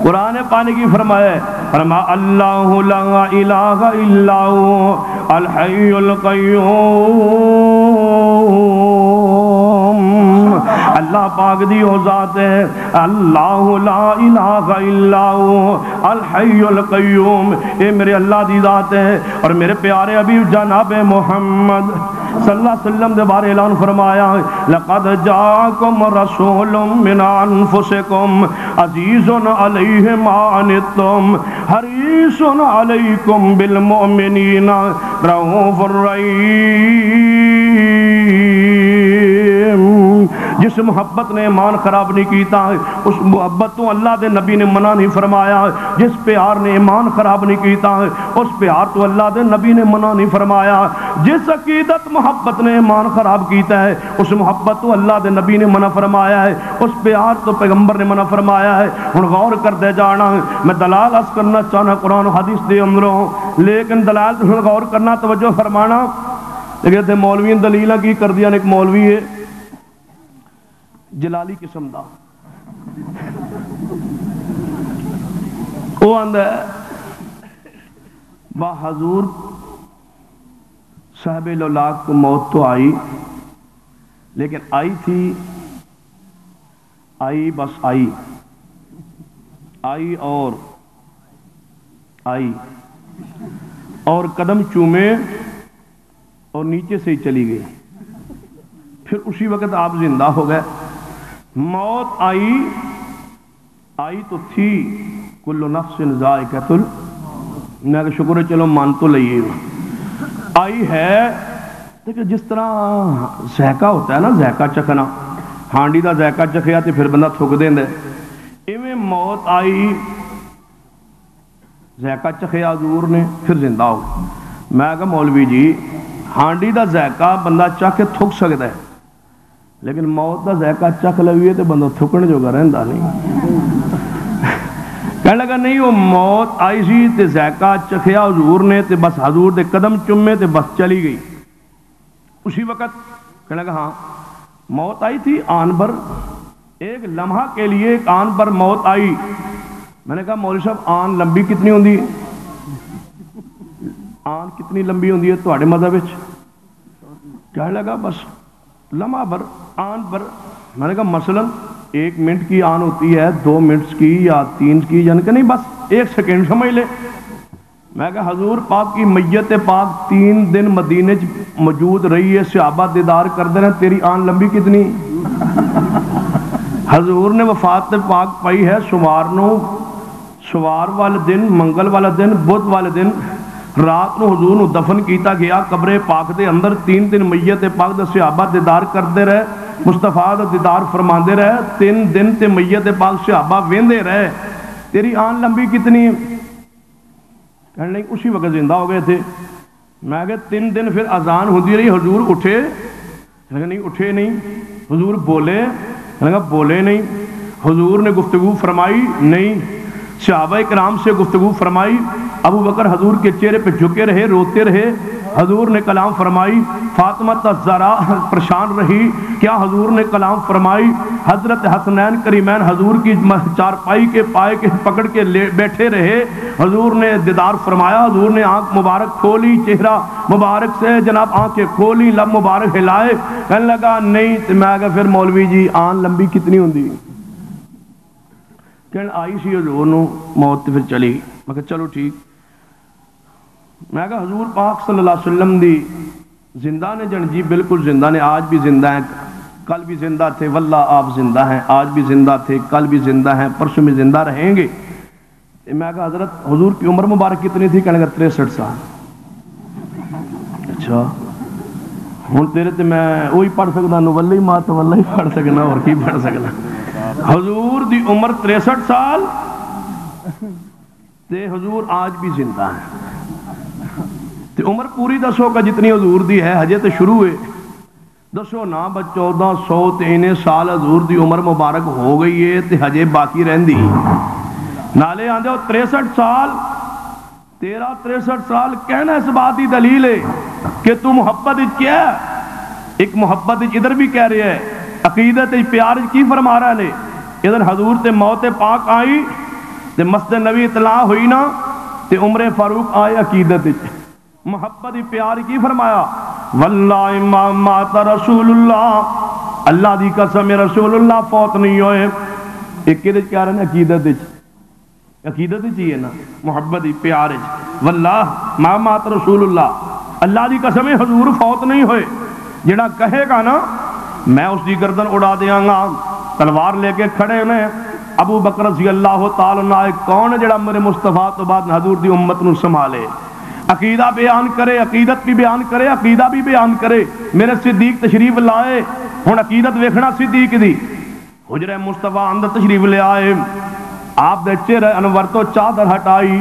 قرآن پانی کی فرمائے فرما اللہ لا الہ الا ہو الحی القیوم اللہ پاک دی وہ ذات ہے اللہ لا الہ الا ہو الحی القیوم اے میرے اللہ دی ذات ہے اور میرے پیارے حبیب جناب محمد صلی اللہ علیہ وسلم دے بارے اعلان فرمایا لقد جاءکم رسول من انفسکم عزیز علیہ ما عنتم حریص علیکم بالمؤمنین رؤوف الرحیم جس محبت نے ایمان خراب نہیں کیتا ہے اس محبت تو اللہ دے نبی نے منع نہیں فرمایا جس پیار نے ایمان خراب نہیں کیتا ہے اس پیار تو اللہ دے نبی نے منع نہیں فرمایا جس عقیدت محبت نے ایمان خراب کیتا ہے اس محبت تو اللہ دے نبی نے منع فرمایا ہے اس پیار تو پیغمبر نے منع فرمایا ہے ہن غور کر دے جانا میں دلال عرض کرنا چاہنا قرآن و حدیث دے اندروں لیکن دلال ہن غور کرنا توجہ فرمانا لیکن تے مولویوں دلیلاں کی کر دیا نے ایک مولوی ہے جلالی قسم دا وہ آندہ ہے با حضور صاحب لولاک کو موت تو آئی لیکن آئی تھی آئی بس آئی آئی اور قدم چومے اور نیچے سے ہی چلی گئی پھر اسی وقت آپ زندہ ہو گئے موت آئی تو تھی کل نفس ذائقۃ میں کہ شکر ہے چلو مان تو لئیے آئی ہے لیکن جس طرح ذائقہ ہوتا ہے نا ذائقہ چکھنا ہانڈی دا ذائقہ چکھیا تو پھر بندہ تھک دیں دے ایویں موت آئی ذائقہ چکھیا حضور نے پھر زندہ ہو میں کہا مولوی جی ہانڈی دا ذائقہ بندہ چکھ کے تھک سکتا ہے لیکن موت دا ذائقہ چکھ لگیے تو بندہ تھکنے جو گا رہندا نہیں کہنے لگا نہیں وہ موت آئی سی تے ذائقہ چکھیا حضور نے تے بس حضور دے قدم چمے تے بس چلی گئی اسی وقت کہنے لگا ہاں موت آئی تھی آن پر ایک لمحہ کے لیے ایک آن پر موت آئی میں نے کہا مولوی صاحب آن لمبی کتنی ہوندی آن کتنی لمبی ہوندی ہے تواڈے مذہب وچ کہنے لگا بس لمحہ پر آن پر میں نے کہا مثلا 1 منٹ کی آن ہوتی ہے 2 منٹ کی یا 3 کی یعنی کہ نہیں بس 1 سیکنڈ سمجھ لے میں کہا حضور پاک کی میت پاک 3 دن مدینے موجود رہی ہے صحابہ دیدار کر دینا تیری آن لمبی کتنی حضور نے وفات پاک پائی ہے سوار والے دن منگل والا دن بدھ والے دن رات نو حضور نو دفن کیتا گیا قبر پاک دے اندر 3 دن میت پاک دے صحابہ دیدار کردے رہے مصطفیٰ دا دیدار فرماندے رہے 3 دن تے میت پاک صحابہ ویندے رہے تیری آن لمبی کتنی کہنے لیں اسی وقت زندہ ہو گئے تھے میں کہ 3 دن پھر اذان ہوتی رہی حضور اٹھے نہیں اٹھے نہیں. حضور بولے؟ بولے نہیں. حضور نے گفتگو فرمائی؟ نہیں. صحابہ کرام سے گفتگو فرمائی؟ ابو بکر حضور کے چہرے پہ جھکے رہے، روتے رہے. حضور نے کلام فرمائی؟ فاطمہ الزہرا پریشان رہی. کیا حضور نے کلام فرمائی؟ حضرت حسنین کریمین حضور کی چارپائی کے پائے کے پکڑ کے بیٹھے رہے. حضور نے دیدار فرمایا. حضور نے آنکھ مبارک کھولی، چہرہ مبارک سے جناب آنکھیں کھولی، لب مبارک ہلائے. کہنے لگا نہیں. تو میں کہا پھر مولوی جی آن لمبی کتنی ہوندی؟ کہنے آئی سی حضور نو موت پھر چلی. میں کہا چلو ٹھیک. میں کہا حضور پاک صلی اللہ علیہ وسلم دی زندہ نے جن؟ جی بالکل زندہ نے، آج بھی زندہ ہیں، کل بھی زندہ تھے. واللہ آپ زندہ ہیں، آج بھی زندہ تھے، کل بھی زندہ ہیں، پرسوں میں زندہ رہیں گے. میں کہا حضرت حضور کی عمر مبارک کتنی تھی؟ کہنے لگا 63 سال. اچھا ہوں تیرے تے میں وہی پڑھ سکتا نو واللہ ماں تو واللہ ہی پڑھ سکنا، اور کی پڑھ سکنا. حضور دی عمر 63 سال تے حضور آج بھی زندہ ہیں. تے عمر پوری دسو کا جتنی حضور دی ہے، ہجے تے شروع ہے. دسو نا 1403 سال حضور دی عمر مبارک ہو گئی ہے تے ہجے باقی رہندی. نالے آندے ہو 63 سال، تیرا 63 سال کہنا اس بات کی دلیل ہے کہ تو محبت کیا ہے. ایک محبت ادھر بھی کہہ رہے ہے، عقیدت پیار کی فرما رہا ہے. ادھر حضور تے موت پاک آئی تے مسجد نبی اطلاع ہوئی نا تے عمر فاروق آئے عقیدت محبت پیار کی فرمایا. واللہ ما مات رسول اللہ، اللہ دی قسم رسول اللہ فوت نہیں ہوئے. ایک کہہ رہے ہیں عقیدت عقیدت چاہیے نا، محبت پیار. واللہ ما مات رسول اللہ، اللہ دی قسم حضور فوت نہیں ہوئے. جڑا کہے گا نا میں اس دی گردن اڑا دیاں گا. تلوار لے کے کھڑے نے ابو بکر رضی اللہ تعالی عنہ. کون ہے جڑا میرے مصطفیٰ تو بعد حضور دی امت نو سنبھالے، عقیدہ بیان کرے، عقیدت بھی بیان کرے، عقیدہ بھی بیان کرے. میرے صدیق تشریف لائے، ہن عقیدت ویکھنا صدیق دی. حجرہ مصطفیٰ اندر تشریف لے آئے، آپ دے چہرے انور تو چادر ہٹائی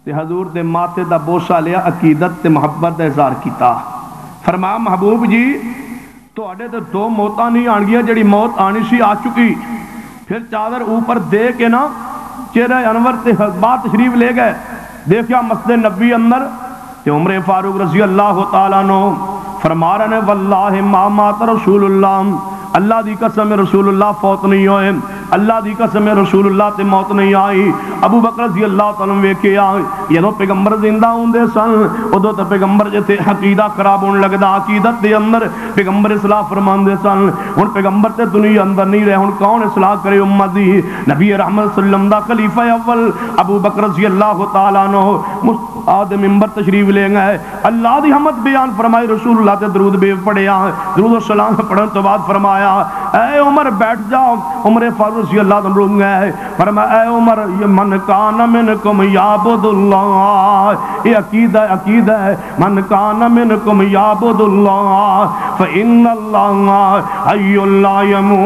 تے حضور دے ماتھے دا بوسہ لیا، عقیدت تے محبت دا اظہار کیتا. فرمایا محبوب جی تواڈے تے دو موتاں نہیں آن گیا، جڑی موت آنی سی آ چکی. پھر چادر اوپر دے کے نا چہرے انور تے بعد تشریف لے گئے. دیکھیا مسجد نبی اندر تے عمر فاروق رضی اللہ تعالیٰ عنہ فرما رہے ہیں واللہ ما مات رسول اللہ، اللہ دی قسم رسول اللہ فوت نہیں ہوئے، اللہ دی قسم رسول اللہ تے موت نہیں آئی. ابو بکر رضی اللہ تعالیٰ عنہ ویکھیا جدوں پیغمبر زندہ ہوندے سن ادوں تے پیغمبر جے تے عقیدہ خراب ہون لگدا، عقیدت دے اندر پیغمبر اصلاح فرماندے سن. ہن پیغمبر تے دنیا اندر نہیں رہے، ہن کون اصلاح کرے امت دی؟ نبی رحمت صلی اللہ علیہ وسلم دا خلیفہ اول ابو بکر رضی اللہ تعالیٰ عنہ آد ممبر تشریف لے گئے، اللہ دی حمد بیان فرمائی، رسول اللہ تے درود بے پڑھیا، درود و سلام پڑھن تو بعد فرمایا اے عمر بیٹھ جاؤ. عمر فاروق رضی اللہ عنہ رک گئے. فرمایا اے عمر من کان منکم یعبد اللہ، یہ عقیدہ ہے من کان منکم یعبد اللہ فإن اللہ حی لا یموت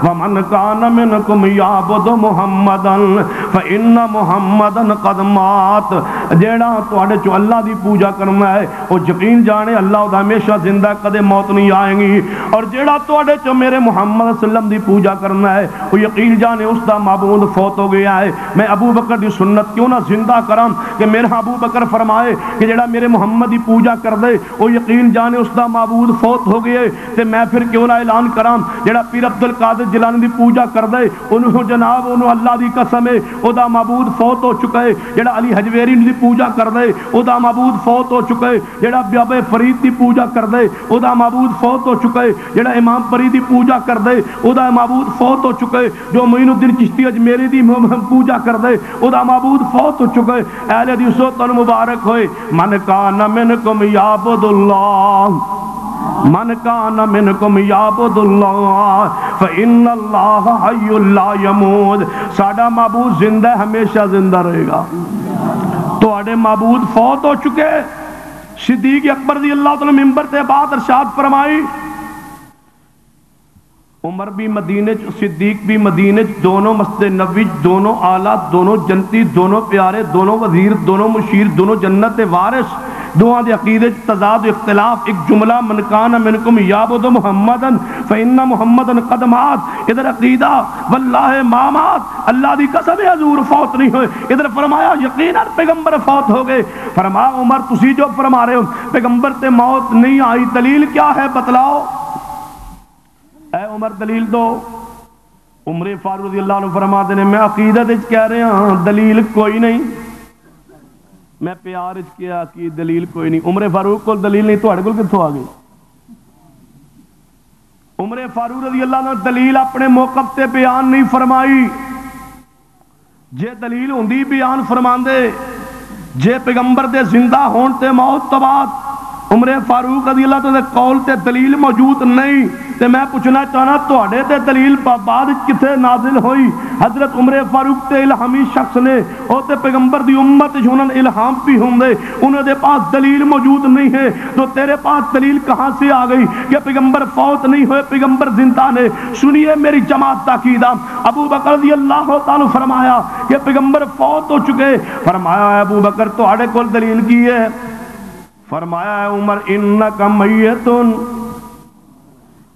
ومن کان منکم یعبد محمدا فإن محمدا قد مات. جیڑا تواڈے چوں اللہ دی پوجا کرنا ہے وہ یقین جانے اللہ دا ہمیشہ زندہ، کدے موت نہیں آئیں گی. اور جیڑا تواڈے چوں میرے محمد صلی اللہ علیہ وسلم دی پوجا کرنا ہے وہ یقین جانے اس دا معبود فوت ہو گیا ہے. میں ابو بکر دی سنت کیوں نہ زندہ کراں کہ میرا ابو بکر فرمائے کہ جیڑا میرے محمد دی پوجا کر دے وہ یقین جانے اس دا معبود فوت ہو گئے. تے میں پھر کیوں نہ اعلان کراں جیڑا پیر عبد القادر جیلانی دی پوجا کر دے انہوں جناب انہوں اللہ دی قسم ہے او دا معبود فوت ہو چکا ہے. جیڑا علی حجویری دی پوجا کر دے او دا معبود فوت ہو چکا ہے. جیڑا بابے فرید دی پوجا کر دے او دا معبود فوت ہو چکا ہے. جیڑا امام پری دی پوجا کر دے او دا معبود فوت ہو چکا ہے. جو معین الدین چشتی اجمیری دی پوجا کر دے او دا معبود فوت ہو چکا ہے. اہل حدیث تن مبارک ہوئے من کان منکم یعبد اللہ، من کان منکم یعبد اللہ فإن اللہ حی لا یموت. ساڈا معبود زندہ ہے، ہمیشہ زندہ رہے گا. تو آڑے معبود فوت ہو چکے. صدیق اکبر رضی اللہ تعالی ممبر تے بات ارشاد فرمائی، عمر بھی مدینے، صدیق بھی مدینے، دونوں مسجد نبوی، دونوں آلہ، دونوں جنتی، دونوں پیارے، دونوں وزیر، دونوں مشیر، دونوں جنت وارث. دوہاں دے عقیدے تضاد و اختلاف. ایک جملہ من کان منکم یعبد محمدن فإن محمدن قد مات. ادھر عقیدہ واللہ ما مات, اللہ دی قسم ہے حضور فوت نہیں ہوئے. ادھر فرمایا یقیناً پیغمبر فوت ہو گئے. فرمایا عمر تسی جو فرما رہے ہو پیغمبر تے موت نہیں آئی, دلیل کیا ہے بتلاؤ. اے عمر دلیل دو. عمر فاروق رضی اللہ عنہ فرماتے ہیں میں عقیدت کہہ رہے ہاں دلیل کوئی نہیں, میں پیار کیا کہ دلیل کوئی نہیں. عمر فاروق کو دلیل نہیں, تھوڑے کو کتوں آ گئی؟ عمر فاروق رضی اللہ عنہ دلیل اپنے موقف تے بیان نہیں فرمائی. جے دلیل ہوندی بیان فرماندے. جے پیغمبر دے زندہ ہون تے موت تو بعد عمر فاروق رضی اللہ عنہ قول تے دلیل موجود نہیں تے میں پوچھنا چاہنا تواڈے تے دلیل بعد کتے نازل ہوئی؟ حضرت عمر فاروق تے الہامی شخص نے, او تے پیغمبر دی امت جنہاں الہام بھی ہوندے, انہوں دے پاس دلیل موجود نہیں ہے, تو تیرے پاس دلیل کہاں سے آ گئی کہ پیغمبر فوت نہیں ہوئے پیغمبر زندہ نے؟ سنیے میری جماعت کا عقیدہ. ابو بکر رضی اللہ تعالی فرمایا کہ پیغمبر فوت ہو چکے. فرمایا ابو بکر تواڈے کول دلیل کی ہے؟ فرمایا ہے عمر انکا میتن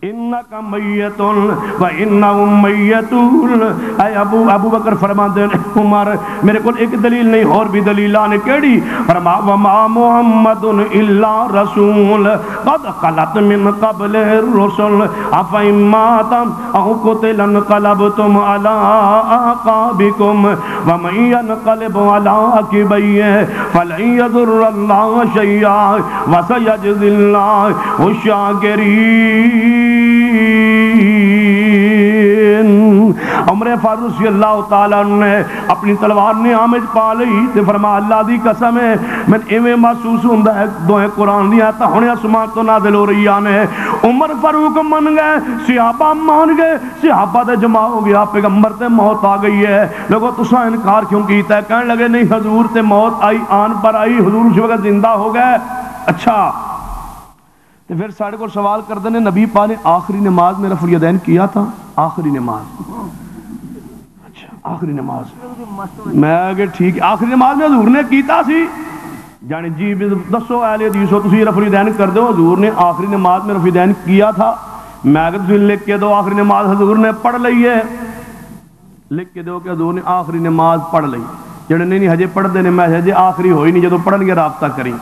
انکا میتن و انہم میتون. اے ابو بکر فرماتے ہیں عمر میرے کو ایک دلیل نہیں اور بھی دلیلان کیڑی؟ فرمایا وما محمد الا رسول قد خلت من قبل الرسل افئن مات او قتل انقلبتم علی اعقابکم ومن ينقلب علی عقبیہ فلن یضر اللہ شیئا وسیجزی اللہ الشاکرین. عمر فاروق رضی اللہ تعالیٰ نے اپنی تلوار نے آمج پا لئی تے فرمایا اللہ دی قسم ہے میں ایویں محسوس ہوندا ہے دوہیں قرآن دی آیتاں ہن آسمان تو نازل ہو رہی آنے. عمر فاروق من گئے, صحابہ مان گئے, صحابہ تے جمع ہو گیا, پیغمبر تے موت آ گئی ہے. لوگوں تساں انکار کیوں کیتا ہے؟ کہنے لگے نہیں حضور تے موت آئی آن پر آئی, حضور اس وقت زندہ ہو گئے. اچھا تو پھر ساڑھے کو سوال کرتے ہیں نبی پاک نے آخری نماز میں رفع الیدین کیا تھا؟ آخری نماز, اچھا آخری نماز میں کہ ٹھیک ہے آخری نماز میں حضور نے کیتا سی جانی جی دسو اہل حدیث ہو تسی رفع الیدین کر دو حضور نے آخری نماز میں رفع الیدین کیا تھا. میں کہ تسی لکھ کے دو آخری نماز حضور نے پڑھ لئی ہے, لکھ کے دو کہ حضور نے آخری نماز پڑھ لئی. جڑے نہیں ہجے پڑھ دے نے میں ہجے آخری ہوئی نہیں, جدو پڑھن گے رابطہ کریں.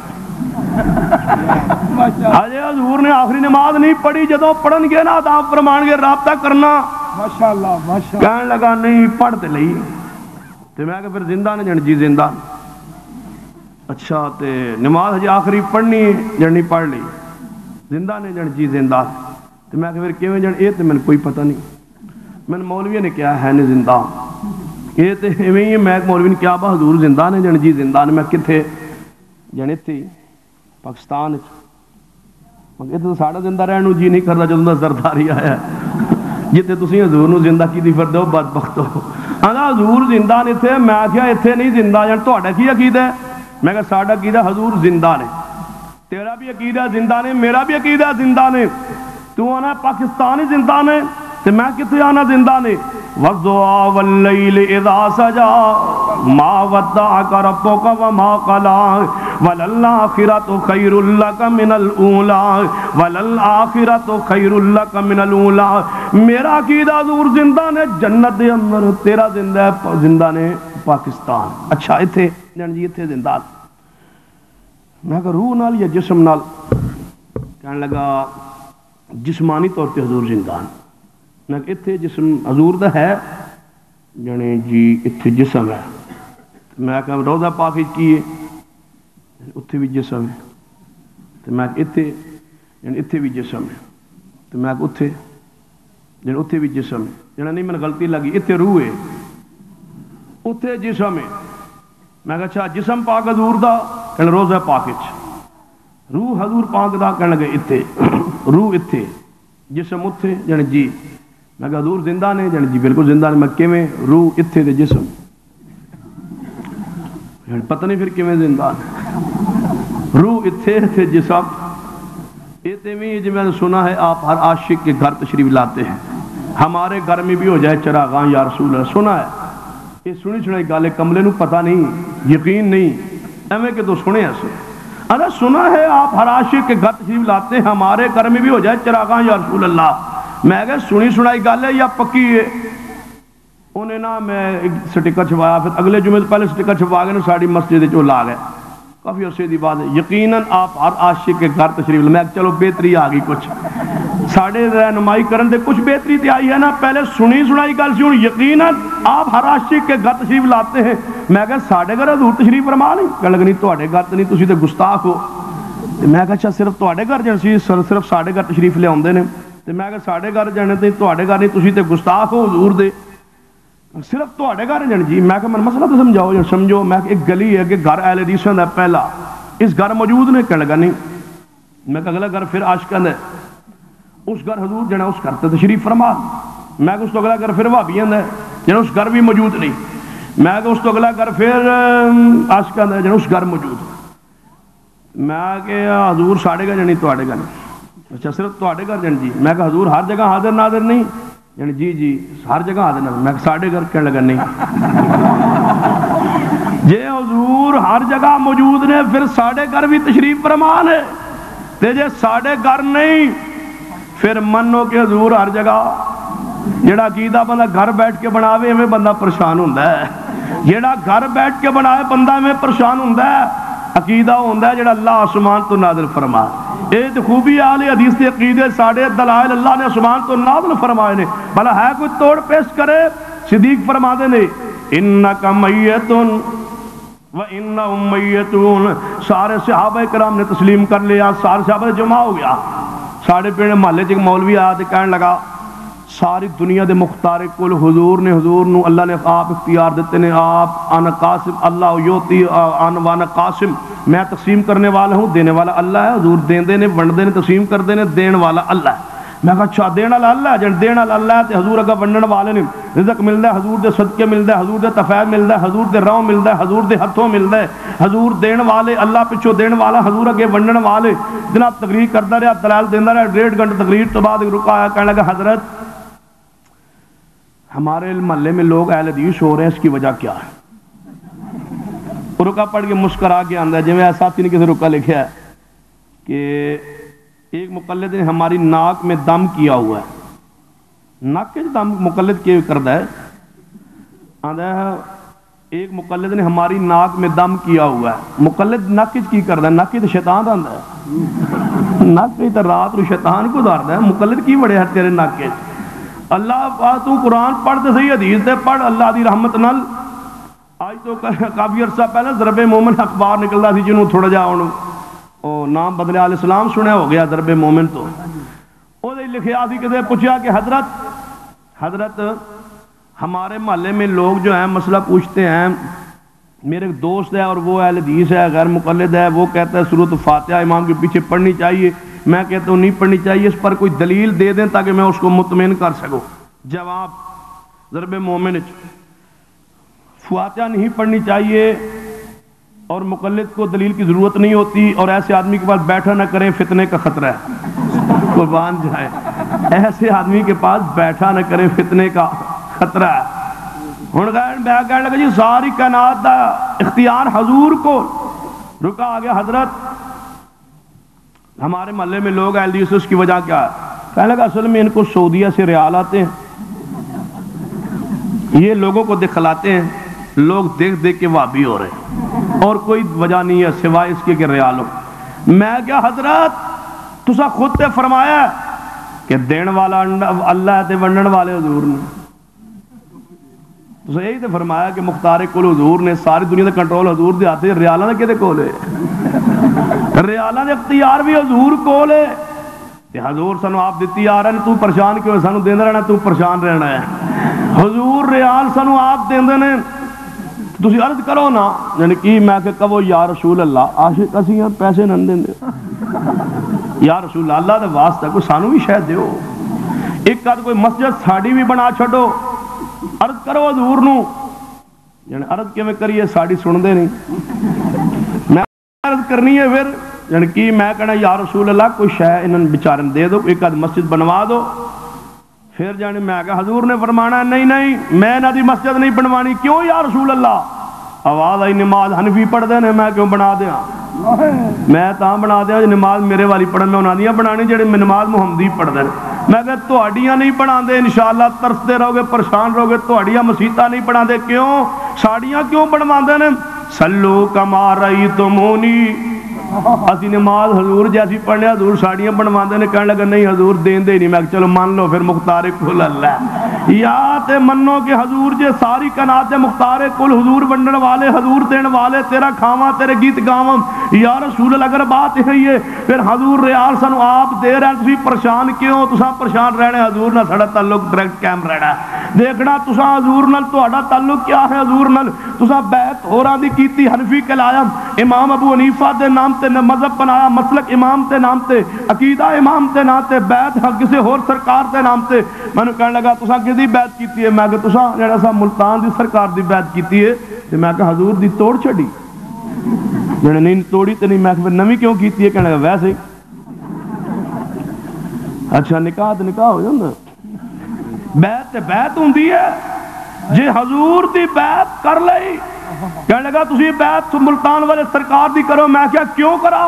آجے حضور نے آخری نماز نہیں پڑھی, جدو پڑھن گے نا تو آپ فرمان گے رابطہ کرنا. ماشاءاللہ کہنے لگا نہیں پڑھ تے لئی. تو میں کہ پھر زندہ نے جن جی زندہ. اچھا تے نماز ہجے آخری پڑھنی جن نہیں پڑھ لی, زندہ نے جن جی زندہ. تو میں کہ پھر کیویں جن اے تے میں کوئی پتہ نہیں. میں مولوی نے کیا ہے نے زندہ یہ تے ایویں ہی میں مولوی نے کیا با حضور زندہ نے جن جی زندہ نے. میں کتھے جن اتھے پاکستان یہ تو ساڑھا زندہ رہنو جی نہیں کرنا جدوں دا زرداری آیا ہے جتے تسی حضور نو زندہ کی دی فرد ہو بدبخت ہو. آنگا حضور زندہ نے تھے, میں کیا اتھے نہیں زندہ جان تو اڑا کی عقیدہ ہے؟ میں کہا ساڑھا عقیدہ حضور زندہ نے, تیرا بھی عقیدہ زندہ نے, میرا بھی عقیدہ زندہ نے. تو آنا پاکستان ہی زندہ نے تو میں کتے آنا زندہ نے. وَالضُّحَىٰ وَاللَّيْلِ إِذَا سَجَىٰ مَا وَدَّعَكَ رَبُّكَ وَمَا قَلَىٰ وَلَلْآخِرَةُ خَيْرٌ لَكَ مِنَ الْأُولَىٰ وَلَلْآخِرَةُ خَيْرٌ لَكَ مِنَ الْأُولَىٰ. میرا عقیدہ حضور زندہ نے جنت دے اندر, تیرا زندہ نے پاکستان. اچھا اتھے جن جی اتھے زندہ. میں کہا روح نال یا جسم نال؟ کہنے لگا جسمانی طور پہ حضور زندہ. میں کہ اتھے جسم حضور دا ہے جانے جی اتھے جسم ہے. میں کہا روضہ پاک کی ہے اتھے بھی جسم ہے. تو میں کہ اتھے بھی جسم ہے. تو میں کہ اتھے بھی جسم ہے. جانا نہیں میں غلطی لگی, اتھے روح ہے اتھے جسم ہے. میں کہا اچھا جسم پاک حضور دا کہنے روضہ پاک روح حضور پاک دا کہنے لگے اتھے روح اتھے جسم اتھے جانے جی. میں کہا حضور زندہ نے جانے جی بالکل زندہ نے. میں کیویں روح اتھے دے جسم پتہ نہیں پھر کیویں زندہ روح اتھے تھے جسم. یہ میں جو میں نے سنا ہے آپ ہر عاشق کے گھر تشریف لاتے ہیں, ہمارے گھر میں بھی ہو جائے چراغاں یا رسول اللہ. سنا ہے یہ سنی سنائی گالے کملے نو پتہ نہیں یقین نہیں ایویں کہ تو سنے ایسے ارے سنا ہے آپ ہر عاشق کے گھر تشریف لاتے ہیں، ہمارے گھر میں بھی ہو جائے چراغاں یا رسول اللہ۔ میں کہ سنی سنائی گل ہے یا پکی ہے؟ انہیں نا میں ایک سٹیکر چھپایا، پھر اگلے جمعے پہلے سٹیکر چھپا کے نا ساری مسجد چ لا گئے، کافی عرصے دی بات ہے۔ یقیناً آپ ہر عاشق کے گھر تشریف لے، میں چلو بہتری آ گئی، کچھ ساڑھے رہنمائی کرن دے کچھ بہتری تے آئی ہے نا، پہلے سنی سنائی گل سی، ہوں یقیناً آپ ہر عاشق کے گھر تشریف لاتے ہیں۔ میں کہا ساڑھے گھر حضور تشریف فرما نہیں؟ کہ لگ نہیں تواڈے گھر تے نہیں، تسی تے گستاخ ہو۔ میں کہا اچھا صرف تواڈے گھر جان سی، صرف ساڑھے گھر تشریف لے آندے نے؟ تے میں کہا ساڑھے گھر جانے تے تواڈے گھر نہیں، تسی تے گستاخ ہو حضور دے، صرف تواڈے گھر جان جی۔ میں کہا من مسئلہ تو سمجھاؤ جان، سمجھو۔ میں کہ ایک گلی ہے کہ گھر اہل حدیثاں دا پہلا، اس گھر موجود نے؟ کہنے لگا نہیں۔ میں کہا اگلا گھر پھر عاشقاں دا، اس گھر حضور جنا اس گھر تے تشریف فرما۔ میں کہ اس تو اگلا گھر پھر وہابیاں دا جنا اس گھر بھی موجود نہیں۔ میں کہ اس تو اگلا گھر پھر عاشقاں دا جنا اس گھر موجود۔ میں کہ حضور ساڑھے گھر جانی تواڈے گھر؟ اچھا صرف تواڈے گھر جان جی۔ میں کہ حضور ہر جگہ حاضر ناظر نہیں؟ یعنی جی جی ہر جگہ حاضر ناظر۔ میں کہ ساڑھے گھر؟ کہنے لگا نہیں۔ جے حضور ہر جگہ موجود نے پھر ساڑھے گھر بھی تشریف فرمان ہے، تے جے ساڑھے گھر نہیں پھر منو کہ حضور ہر جگہ۔ جیڑا عقیدہ بندہ گھر بیٹھ کے بناوے ہمیں بندہ پریشان ہوندہ ہے، جیڑا گھر بیٹھ کے بنائے بندہ ہمیں پریشان ہوندہ ہے۔ عقیدہ ہوندہ ہے جیڑا اللہ آسمان تو نازل فرمائے۔ یہ تو خوبی آل حدیث کے عقیدے ساڑھے دلائل اللہ نے آسمان تو نازل فرمائے نے، بھلا ہے کوئی توڑ پیش کرے؟ صدیق فرما دے نے انکا میتن وَإِنَّهُمْ مَيِّتُونَ۔ سارے صحابہ کرام نے تسلیم کر لیا، سارے صحابہ جمع ہو گیا۔ ساڑھے پیڑ محلے چ مولوی آیا تے کہنے لگا ساری دنیا دے مختار کل حضور نے، حضور نو اللہ نے آپ اختیار دیتے نے، آپ انا قاسم اللہ یوتی وانا قاسم، میں تقسیم کرنے والا ہوں، دینے والا اللہ ہے۔ حضور دیندے نے، ونڈدے نے، تقسیم کردے نے، دین والا اللہ ہے۔ میں کہا اچھا دین والا اللہ ہے، جن دین والا اللہ ہے تے حضور اگا ونڈن والے نے، رزق ملدا ہے حضور دے صدقے ملدا ہے، حضور دے تفیض ملدا ہے، حضور دے راہ ملدا ہے، حضور دے ہتھوں ملدا ہے، حضور دین والے، اللہ پچھوں دین والا، حضور اگے ونڈن والے۔ جناب تقریر کردا رہا، دلائل دیندا رہا، 1.5 گھنٹے تقریر تو بعد رکا آیا، کہنے لگا حضرت ہمارے محلے میں لوگ اہل حدیث ہو رہے ہیں، اس کی وجہ کیا ہے؟ رکا پڑھ کے مسکرا کے آندا ہے، جی میں ساتھی نے کسی رکا لکھا ہے کہ ایک مقلد نے ہماری ناک میں دم کیا ہوا ہے۔ ناک کے دم مقلد کیوں کردا ہے؟ آندا ہے ایک مقلد نے ہماری ناک میں دم کیا ہوا ہے۔ مقلد ناک کی کردا ہے؟ ناک تو شیطان آندا ہے، ناک تو رات کو شیطان کو داردا ہے، مقلد کی بڑے ہے تیرے ناک کے؟ اللہ تو قرآن پڑھ تے صحیح، حدیث تے پڑھ، اللہ دی رحمت نال۔ آج تو کافی عرصہ پہلے ضرب مومن اخبار نکلدا سی، جنوں تھوڑا جا ہن نام بدلے، علیہ السلام سنیا ہو گیا ضرب مومن تو۔ وہ لکھیا سی کہ پوچھا کہ حضرت ہمارے محلے میں لوگ جو ہیں مسئلہ پوچھتے ہیں، میرے ایک دوست ہے اور وہ اہل حدیث ہے، غیر مقلد ہے، وہ کہتا ہے سورۃ فاتحہ امام کے پیچھے پڑھنی چاہیے، میں کہتا ہوں نہیں پڑھنی چاہیے، اس پر کوئی دلیل دے دیں تاکہ میں اس کو مطمئن کر سکوں۔ جواب ضرب مومن فاتحہ نہیں پڑھنی چاہیے اور مقلد کو دلیل کی ضرورت نہیں ہوتی، اور ایسے آدمی کے پاس بیٹھا نہ کریں، فتنے کا خطرہ ہے۔ قربان جائے، ایسے آدمی کے پاس بیٹھا نہ کریں، فتنے کا خطرہ ہے۔ ہن کہنے لگا جی ساری کائنات دا اختیار حضور کو۔ رکا آ گیا حضرت ہمارے محلے میں لوگ اہل حدیث، اس کی وجہ کیا ہے؟ کہنے لگا اصل میں ان کو سعودیہ سے ریال آتے ہیں، یہ لوگوں کو دکھلاتے ہیں، لوگ دیکھ دیکھ کے وہابی ہو رہے ہیں، اور کوئی وجہ نہیں ہے سوائے اس کے کہ ریال ہو۔ میں کیا حضرت تسا خود تے فرمایا کہ دین والا اللہ تے ونڈن والے حضور نے، تو یہی تے فرمایا کہ مختار کل حضور نے، ساری دنیا دا کنٹرول حضور دے ہاتھ، ریالاں دے کدے کول ہے؟ ریالاں دے اختیار بھی حضور کول ہے، تے حضور سانو آپ دتی آ رہے ہیں، تو پریشان کیوں ہے؟ سانو دیندا رہنا، تو پریشان رہنا ہے۔ حضور ریال سانو آپ دیندے نے، تسی عرض کرو نا، یعنی کہ میں کہ کہو یا رسول اللہ عاشق اسی ہیں، پیسے نہ دیندے، یا رسول اللہ دے واسطہ کوئی سانو بھی شاید دیو، ایک آدھ کوئی مسجد ساڑی بھی بنا چھڈو، عرض کرو حضور نو، یعنی عرض کیویں کریے ساڑی سن دے نہیں، میں عرض کرنی ہے پھر، یعنی کہ میں کہنا یا رسول اللہ کوئی شے انہاں بیچارن دے دو، ایک آدھ مسجد بنوا دو، پھر جانے میں کہا حضور نے فرمانا نہیں نہیں میں نہ دی مسجد نہیں بنوانی، کیوں یا رسول اللہ؟ آواز آئی نماز حنفی پڑھ دے نے، میں کیوں بنا دیا؟ میں تا بنا دیا نماز میرے والی پڑھن میں انہاں دیاں بنانی جڑے نماز محمدی پڑھدے نے میں کہ تہاڈیاں نہیں پڑھا دے انشاءاللہ ترستے رہو گے پریشان رہو گے تہاڈیاں مسیتاں نہیں پڑھا دے کیوں ساڑیاں کیوں بنواندے نے صلو کما رأیتمونی اسی نماز حضور جیسی پڑھنے حضور ساڑیاں بنواندے نے کہنے لگا نہیں حضور دین دے نہیں میں کہ چلو مان لو پھر مختار کل اللہ یا تے منو کہ حضور جے ساری کائنات دے مختار کل حضور بننے والے حضور دین والے تیرا کھاواں تیرے گیت گاواں یا رسول اللہ اگر بات ہے پھر حضور ریال سانو آپ دے رہے ہیں تسی پریشان کیوں تساں پریشان رہنے حضور نال ساڈا تعلق ڈائریکٹ قائم رہنا ہے دیکھنا تساں حضور نال تہاڈا تعلق کیا ہے حضور نال تساں بیعت ہوراں دی کیتی حنفی کہلایا امام ابو حنیفہ دے نام تے مذہب بنایا مسلک امام تے نام تے عقیدہ امام تے نام تے بیعت کسی اور سرکار دے نام تے میں نے کہنے لگا تساں کدی بیعت کیتی ہے میں کہ تساں جڑا سا ملتان دی سرکار دی بیعت کیتی ہے تے میں کہ حضور دی توڑ چھڈی جڑے نہیں توڑی تے نہیں میں کہ نویں کیوں کیتی ہے کہنے لگا ویسے اچھا نکاح تے نکاح ہو جاندا بیعت تے بیعت ہوندی ہے جے حضور دی بیعت کر لئی کہنے لگا تسی بیعت ملتان والے سرکار دی کرو میں کیا کیوں کرا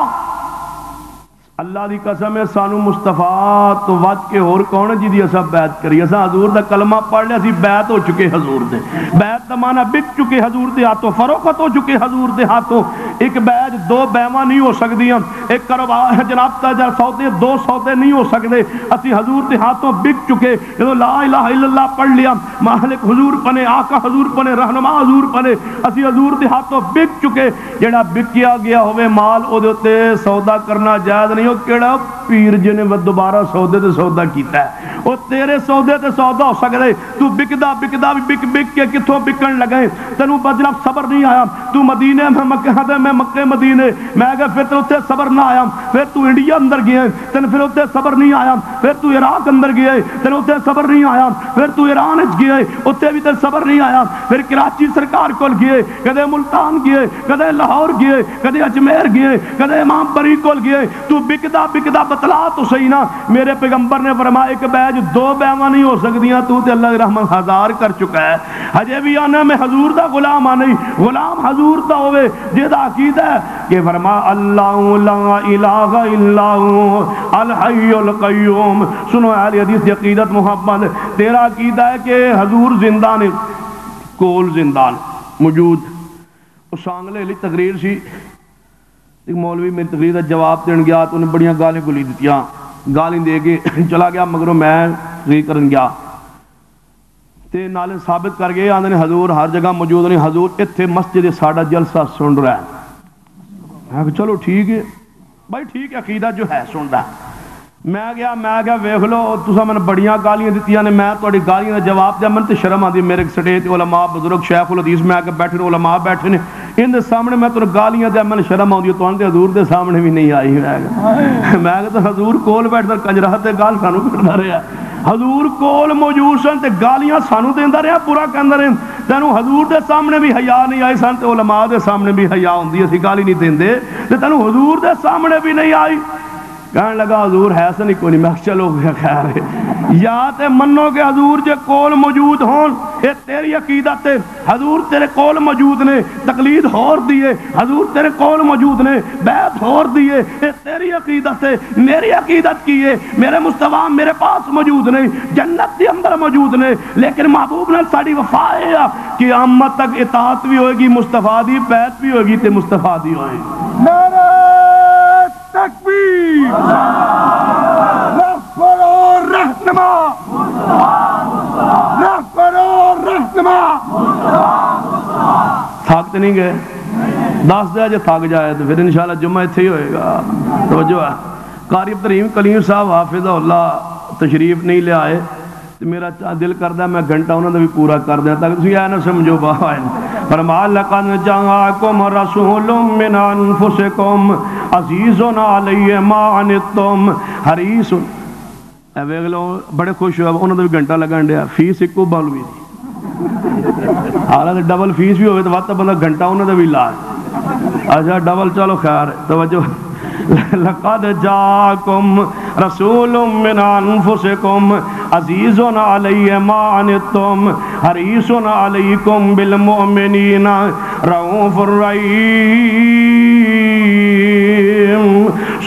اللہ دی قسم ہے سانو مصطفیٰ تو وج کے اور کون جی دی اسا بیعت کری اسا حضور دا کلمہ پڑھ لیا اسی بیعت ہو چکے حضور دے بیعت دا معنی بک چکے حضور دے ہاتھوں فروخت ہو چکے حضور دے ہاتھوں ایک بیعت دو بیواں نہیں ہو سکدیاں ایک کاروبار ہے جناب تاجر سودے دو سودے نہیں ہو سکدے اسی حضور دے ہاتھوں بک چکے جدوں لا الہ الا اللہ پڑھ لیا مالک حضور بنے آقا حضور بنے رہنما حضور بنے اسی حضور دے ہاتھوں بک چکے جڑا بکیا گیا ہوئے مال او دے اوتے سودا کرنا جائز نہیں کیڑا پیر جنے دوبارہ سودے تے سودا کیتا ہے او تیرے سودے تے سودا ہو سکدے تو بکدا بکدا بک بک کے کتھوں بکن لگے تینوں بجنا صبر نہیں آیا تو مدینے میں مکہ دے میں مکے مدینے میں کہ پھر تے اوتھے صبر نہ آیا پھر تو انڈیا اندر گیا تین پھر اوتھے صبر نہیں آیا پھر تو عراق اندر گیا تین اوتھے صبر نہیں آیا پھر تو ایران وچ گیا اوتھے بھی تے صبر نہیں آیا پھر کراچی سرکار کول گئے کدے ملتان گئے کدے لاہور گئے کدے اجمیر گئے کدے امام بری کول گئے تو بکدا بکدا بتلا تو صحیح نا میرے پیغمبر نے فرمایا ایک بیج دو بیواں نہیں ہو سکدیاں تو تے اللہ کی رحمت ہزار کر چکا ہے ہجے بھی آنا میں حضور دا غلام آ نہیں غلام حضور دا ہوئے جہدا عقیدہ ہے کہ فرما اللہ لا الہ الا ہو الحی القیوم سنو اہل حدیث کی عقیدت محمد تیرا عقیدہ ہے کہ حضور زندہ نے کول زندہ موجود اس سانگلے لی تقریر سی ایک مولوی میری تقریر کا جواب دین گیا تو انہیں بڑیاں گالیں گلی دیتیاں گالیں دے کے چلا گیا مگروں میں تقریر کرن گیا تے نالے ثابت کر گئے آندھنے حضور ہر جگہ موجود نہیں حضور اتھے مسجد ساڑھا جلسہ سن رہا ہے میں کہا چلو ٹھیک ہے بھائی ٹھیک ہے عقیدہ جو ہے سن رہا ہے میں گیا ویکھ لو تساں میں بڑیاں گالیاں دتیاں نے میں تہاڈی گالیاں دا جواب دیا من تے شرم آندی میرے سٹیج تے علماء بزرگ شیخ الحدیث میں کہ بیٹھے علماء بیٹھے نے ان دے سامنے میں تو گالیاں دیا من شرم آندی تو دے حضور دے سامنے بھی نہیں آئی میں کہ حضور کول بیٹھ کر کنجرا تے گال سانو کردا رہیا حضور کول موجود سن تے گالیاں سانو دیندا رہیا پورا کہندا رہیا تینوں حضور دے سامنے بھی حیا نہیں آئی سن تے علماء دے سامنے بھی حیا ہوندی اسی گالی نہیں دیندے تے تینوں حضور دے سامنے بھی نہیں آئی کہنے لگا حضور ہے سا نہیں کوئی نہیں میں چلو گیا خیر ہے یا تے منو کہ حضور جے کول موجود ہون اے تیری عقیدت ہے حضور تیرے کول موجود نے تقلید ہور دیئے حضور تیرے کول موجود نے بیعت ہور دیئے اے تیری عقیدت ہے میری عقیدت کی ہے میرے مصطفیٰ میرے پاس موجود نہیں جنت دی اندر موجود نے لیکن محبوب نے ساڑی وفا ہے کہ قیامت تک اطاعت بھی ہوئے گی مصطفیٰ دی بیعت بھی ہوئے گی تے مصطفیٰ دی ہوئے گی
نعرہ تکبیر رہبر و رہنما رہبر و رہنما
تھاکتے نہیں گئے 10 دیا جو تھاک جائے تو پھر انشاءاللہ جمعہ اتھے ہی ہوئے گا توجہ ہے قاری عبدالرحیم کلیم صاحب حافظہ اللہ تشریف نہیں لے آئے تو میرا دل کردہ میں گھنٹہ انہوں نے بھی پورا کر دیا تاکہ تسی آئے نہ سمجھو باہائن فرمایا لَقَدْ جَاءَكُمْ رَسُولٌ مِّنْ أَنفُسِكُمْ عَزِيزٌ عَلَيْهِ مَا عَنِتُّمْ حَرِيصٌ اے ویگلو بڑے خوش ہوئے انہوں نے بھی گھنٹہ لگا انڈیا فیس ایک کو بالوی تھی حالانکہ ڈبل فیس بھی ہوئے تو وقت بندہ گھنٹہ انہوں نے بھی لاج اچھا ڈبل چلو خیر توجہ لَقَدْ جَاءَكُمْ رَسُولٌ مِّنْ أَنفُسِكُمْ عَزِيزٌ عَلَيْهِ مَا عَنِتُّمْ حَرِيصٌ عَلَيْكُمْ بِالْمُؤْمِنِينَ رَءُوفٌ رَحِيمٌ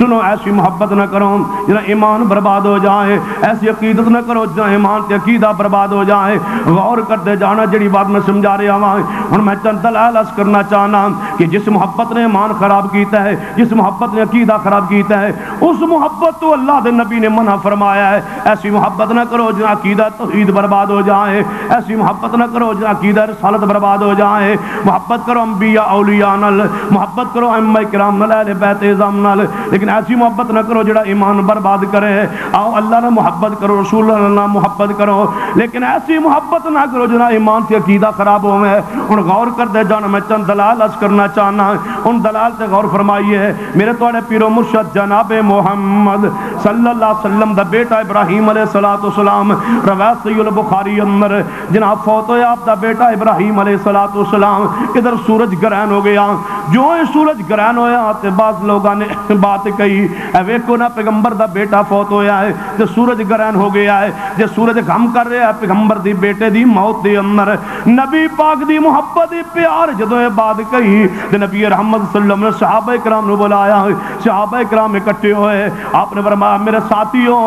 سنو ایسی محبت نہ کرو جنا ایمان برباد ہو جائے، ایسی عقیدت نہ کرو جنا ایمان تے عقیدہ برباد ہو جائے۔ غور کرتے جانا جڑی بات میں سمجھا رہا ہوں، ہن میں چند دلائل عرض کرنا چاہنا کہ جس محبت نے ایمان خراب کیتا ہے، جس محبت نے عقیدہ خراب کیتا ہے، اس محبت تو اللہ دے نبی نے منع فرمایا ہے۔ ایسی محبت نہ کرو جنا عقیدہ توحید برباد ہو جائے، ایسی محبت نہ کرو جنا عقیدہ رسالت برباد ہو جائے۔ محبت کرو انبیاء اولیاء نال، محبت کرو ائمہ کرام نال، اہل بیت اعظم نال، لیکن ایسی محبت نہ کرو جڑا ایمان برباد کرے۔ آؤ اللہ نے محبت کرو، رسول اللہ نے محبت کرو، لیکن ایسی محبت نہ کرو جنا ایمان تے عقیدہ خراب ہوئے۔ ہن غور کرتے جانا میں چند دلائل عرض کرنا چاہنا، ان دلائل تے غور فرمائیے۔ میرے تواڈے پیر و مرشد جناب محمد صلی اللہ علیہ وسلم دا بیٹا ابراہیم علیہ السلام، روایت صحیح البخاری اندر جناب فوت ہویا آپ دا بیٹا ابراہیم علیہ السلام۔ ادھر سورج گرہن ہو گیا، جو ہی سورج گرہن ہویا تے بعض لوگاں نے بات کہی، اے ویکھو نا پیغمبر دا بیٹا فوت ہویا ہے تے سورج گرہن ہو گیا ہے، جے سورج غم کر رہا ہے پیغمبر دی بیٹے دی موت دے اندر، نبی پاک دی محبت دی پیار جدوں یہ بات کہی تے نبی رحمت صلی اللہ علیہ وسلم نے صحابہ کرام نو بلایا، صحابہ کرام اکٹھے ہوئے، آپ نے فرمایا میرے ساتھیوں،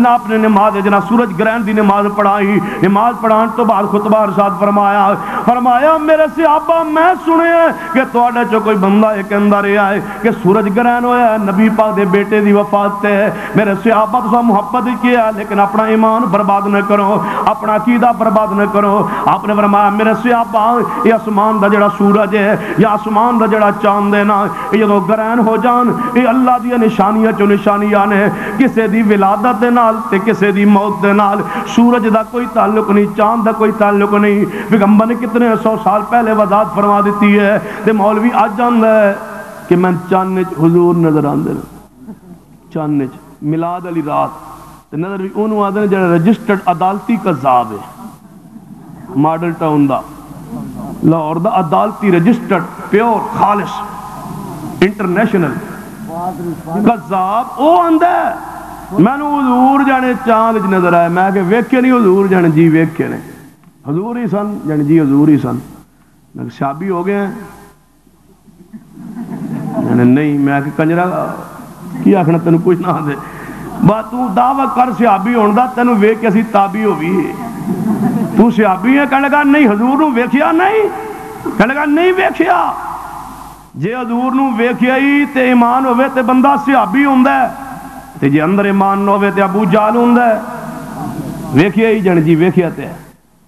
آپ نے نماز جنا سورج گرہن دی نماز پڑھائی، نماز پڑھان تو بعد خطبہ ارشاد فرمایا میرے صحابہ میں سنیا کہ تواڈے چوں کوئی بندہ ایک اندر آئے کہ سورج گرہن ہویا ہے، نبی پاک دے بیٹے دی وفات تے ہے، میرے صحابہ تو محبت کیا لیکن اپنا ایمان برباد نہ کرو، اپنا عقیدہ برباد نہ کرو۔ آپ نے فرمایا میرے صحابہ یہ آسمان دا جڑا سورج ہے یا آسمان دا جڑا چاند ہے نا، یہ جدوں گرہن ہو جان یہ اللہ دی نشانیاں چوں نشانیاں نے، کسے دی ولادت دے نال تے کسے دی موت دے نال سورج دا کوئی تعلق نہیں، چاند دا کوئی تعلق نہیں۔ پیغمبر نے کتنے 100 سال پہلے وضاحت فرما دیتی ہے تے مولوی اج جاندا ہے کہ میں چاند وچ حضور نظر آندے نے، چاند وچ میلاد علی رات تے نظر بھی اونوں آندے نے جڑا رجسٹرڈ عدالتی قذاب ہے، ماڈل ٹاؤن دا لاہور دا عدالتی رجسٹرڈ پیور خالص انٹرنیشنل قذاب او آندا ہے میں نے حضور جانے چاند وچ نظر آیا، میں کہ ویکھے نہیں حضور جانے جی ویکھے نے، حضور ہی سن جانے جی حضور ہی سن، میں کہ شابی ہو گئے ہیں نہیں، میں کہ کنجرا کی آخنا تینوں کچھ نہ دے بات تو دعویٰ کر صحابی ہونے دا تینوں ویکھ کے اسی تابعی ہوئی، تو صحابی ہے کہنے لگا نہیں حضور نو ویکھیا نہیں، کہنے لگا نہیں ویکھیا، جے حضور نو ویکھیا ہی تے ایمان ہوئے تے بندہ صحابی ہوندا ہے، تے جے اندر ایمان نہ ہوئے تے ابو جہل ہوندا ہے، ویکھیا ہی جانے جی ویکھیا تے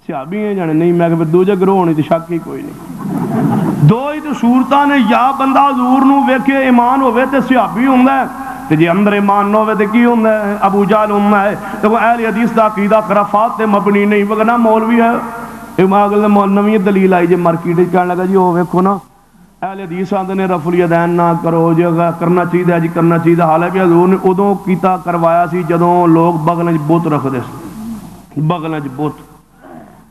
صحابی ہیں جانے نہیں، میں کہ پھر دوجہ گروہ ہونی تے شک ہی کوئی نہیں، دو ہی تو صورتاں نے، یا بندہ حضور نو ویکھے ایمان ہوئے تے صحابی ہوندا ہے، تے جے اندر ایمان نہ ہوئے تے کی ہوندا ہے ابو جہل ہوندا ہے، تے وہ اہل حدیث دا عقیدہ خرافات تے مبنی نہیں، وگرنہ مولوی ہے اگلے نویں دلیل آئی جے مارکیٹ وچ کہنے لگا جی او ویکھو نا اہل حدیث آندے نے رفع الیدین نہ کرو جی کرنا چاہیے جی کرنا چاہیے، حالانکہ حضور نے ادوں کیتا کروایا سی جدوں لوگ بغل وچ بت رکھدے سی، بغل وچ بت،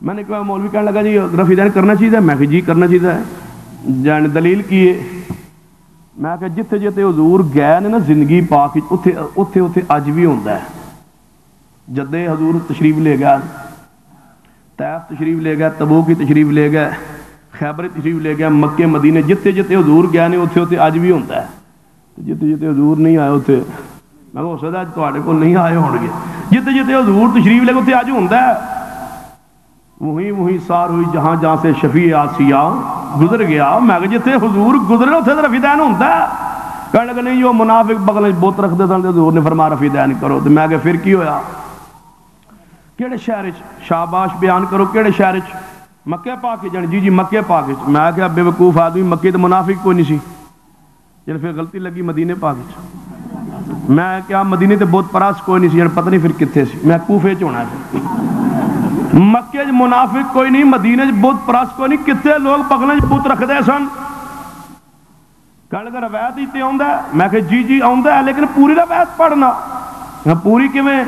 میں نے کہا مولوی کہنے لگا جی رفع الیدین کرنا چاہیے، میں کہ جی کرنا چاہیے، جان دلیل کی ہے، میں کہ جتھے جتھے حضور گئے نے نا زندگی پاک اوتھے اوتھے اوتھے اج بھی ہوندا ہے، جدے حضور تشریف لے گیا طائف تشریف لے گیا، تبوک کی تشریف لے گئے، خیبر تشریف لے گیا، مکے مدینے جتھے جتھے حضور گئے نے اوتھے اوتھے اج بھی ہوندا ہے، جتھے جتھے حضور نہیں آئے اوتھے میں ہو سکدا اج تواڈے کول نہیں آئے ہون گے، جتھے جتھے حضور تشریف لے گئے اوتھے اج ہوندا ہے، وہی سار ہوئی جہاں جہاں سے شفیع آسیہ گزر گیا، میں کہ جتھے حضور گزرے اوتھے رفع الیدین ہوندا ہے، کہنے لگا نہیں جو منافق بغل وچ بت رکھدے سن تے حضور نے فرمایا رفع الیدین کرو، تے میں کہ پھر کی ہویا، کیڑے شہر وچ شاباش بیان کرو کیڑے شہر وچ، مکے پاک جان جی مکے پاک وچ، میں کہ بے وقوف آدمی مکے تے منافق کوئی نہیں سی، جن پھر غلطی لگی مدینے پاک وچ، میں کیا مدینے تے بت پرست کوئی نہیں سی، پتہ نہیں پھر کتنے سی، میں کوفے وچ ہونا سی، مکے وچ منافق کوئی نہیں، مدینے وچ بت پرست کوئی نہیں، کتنے لوگ بغل وچ بت رکھدے سن، کہنے لگا روایت ہی تے آوندا ہے، میں کہ جی آوندا ہے لیکن پوری روایت پڑھنا، پوری کیویں،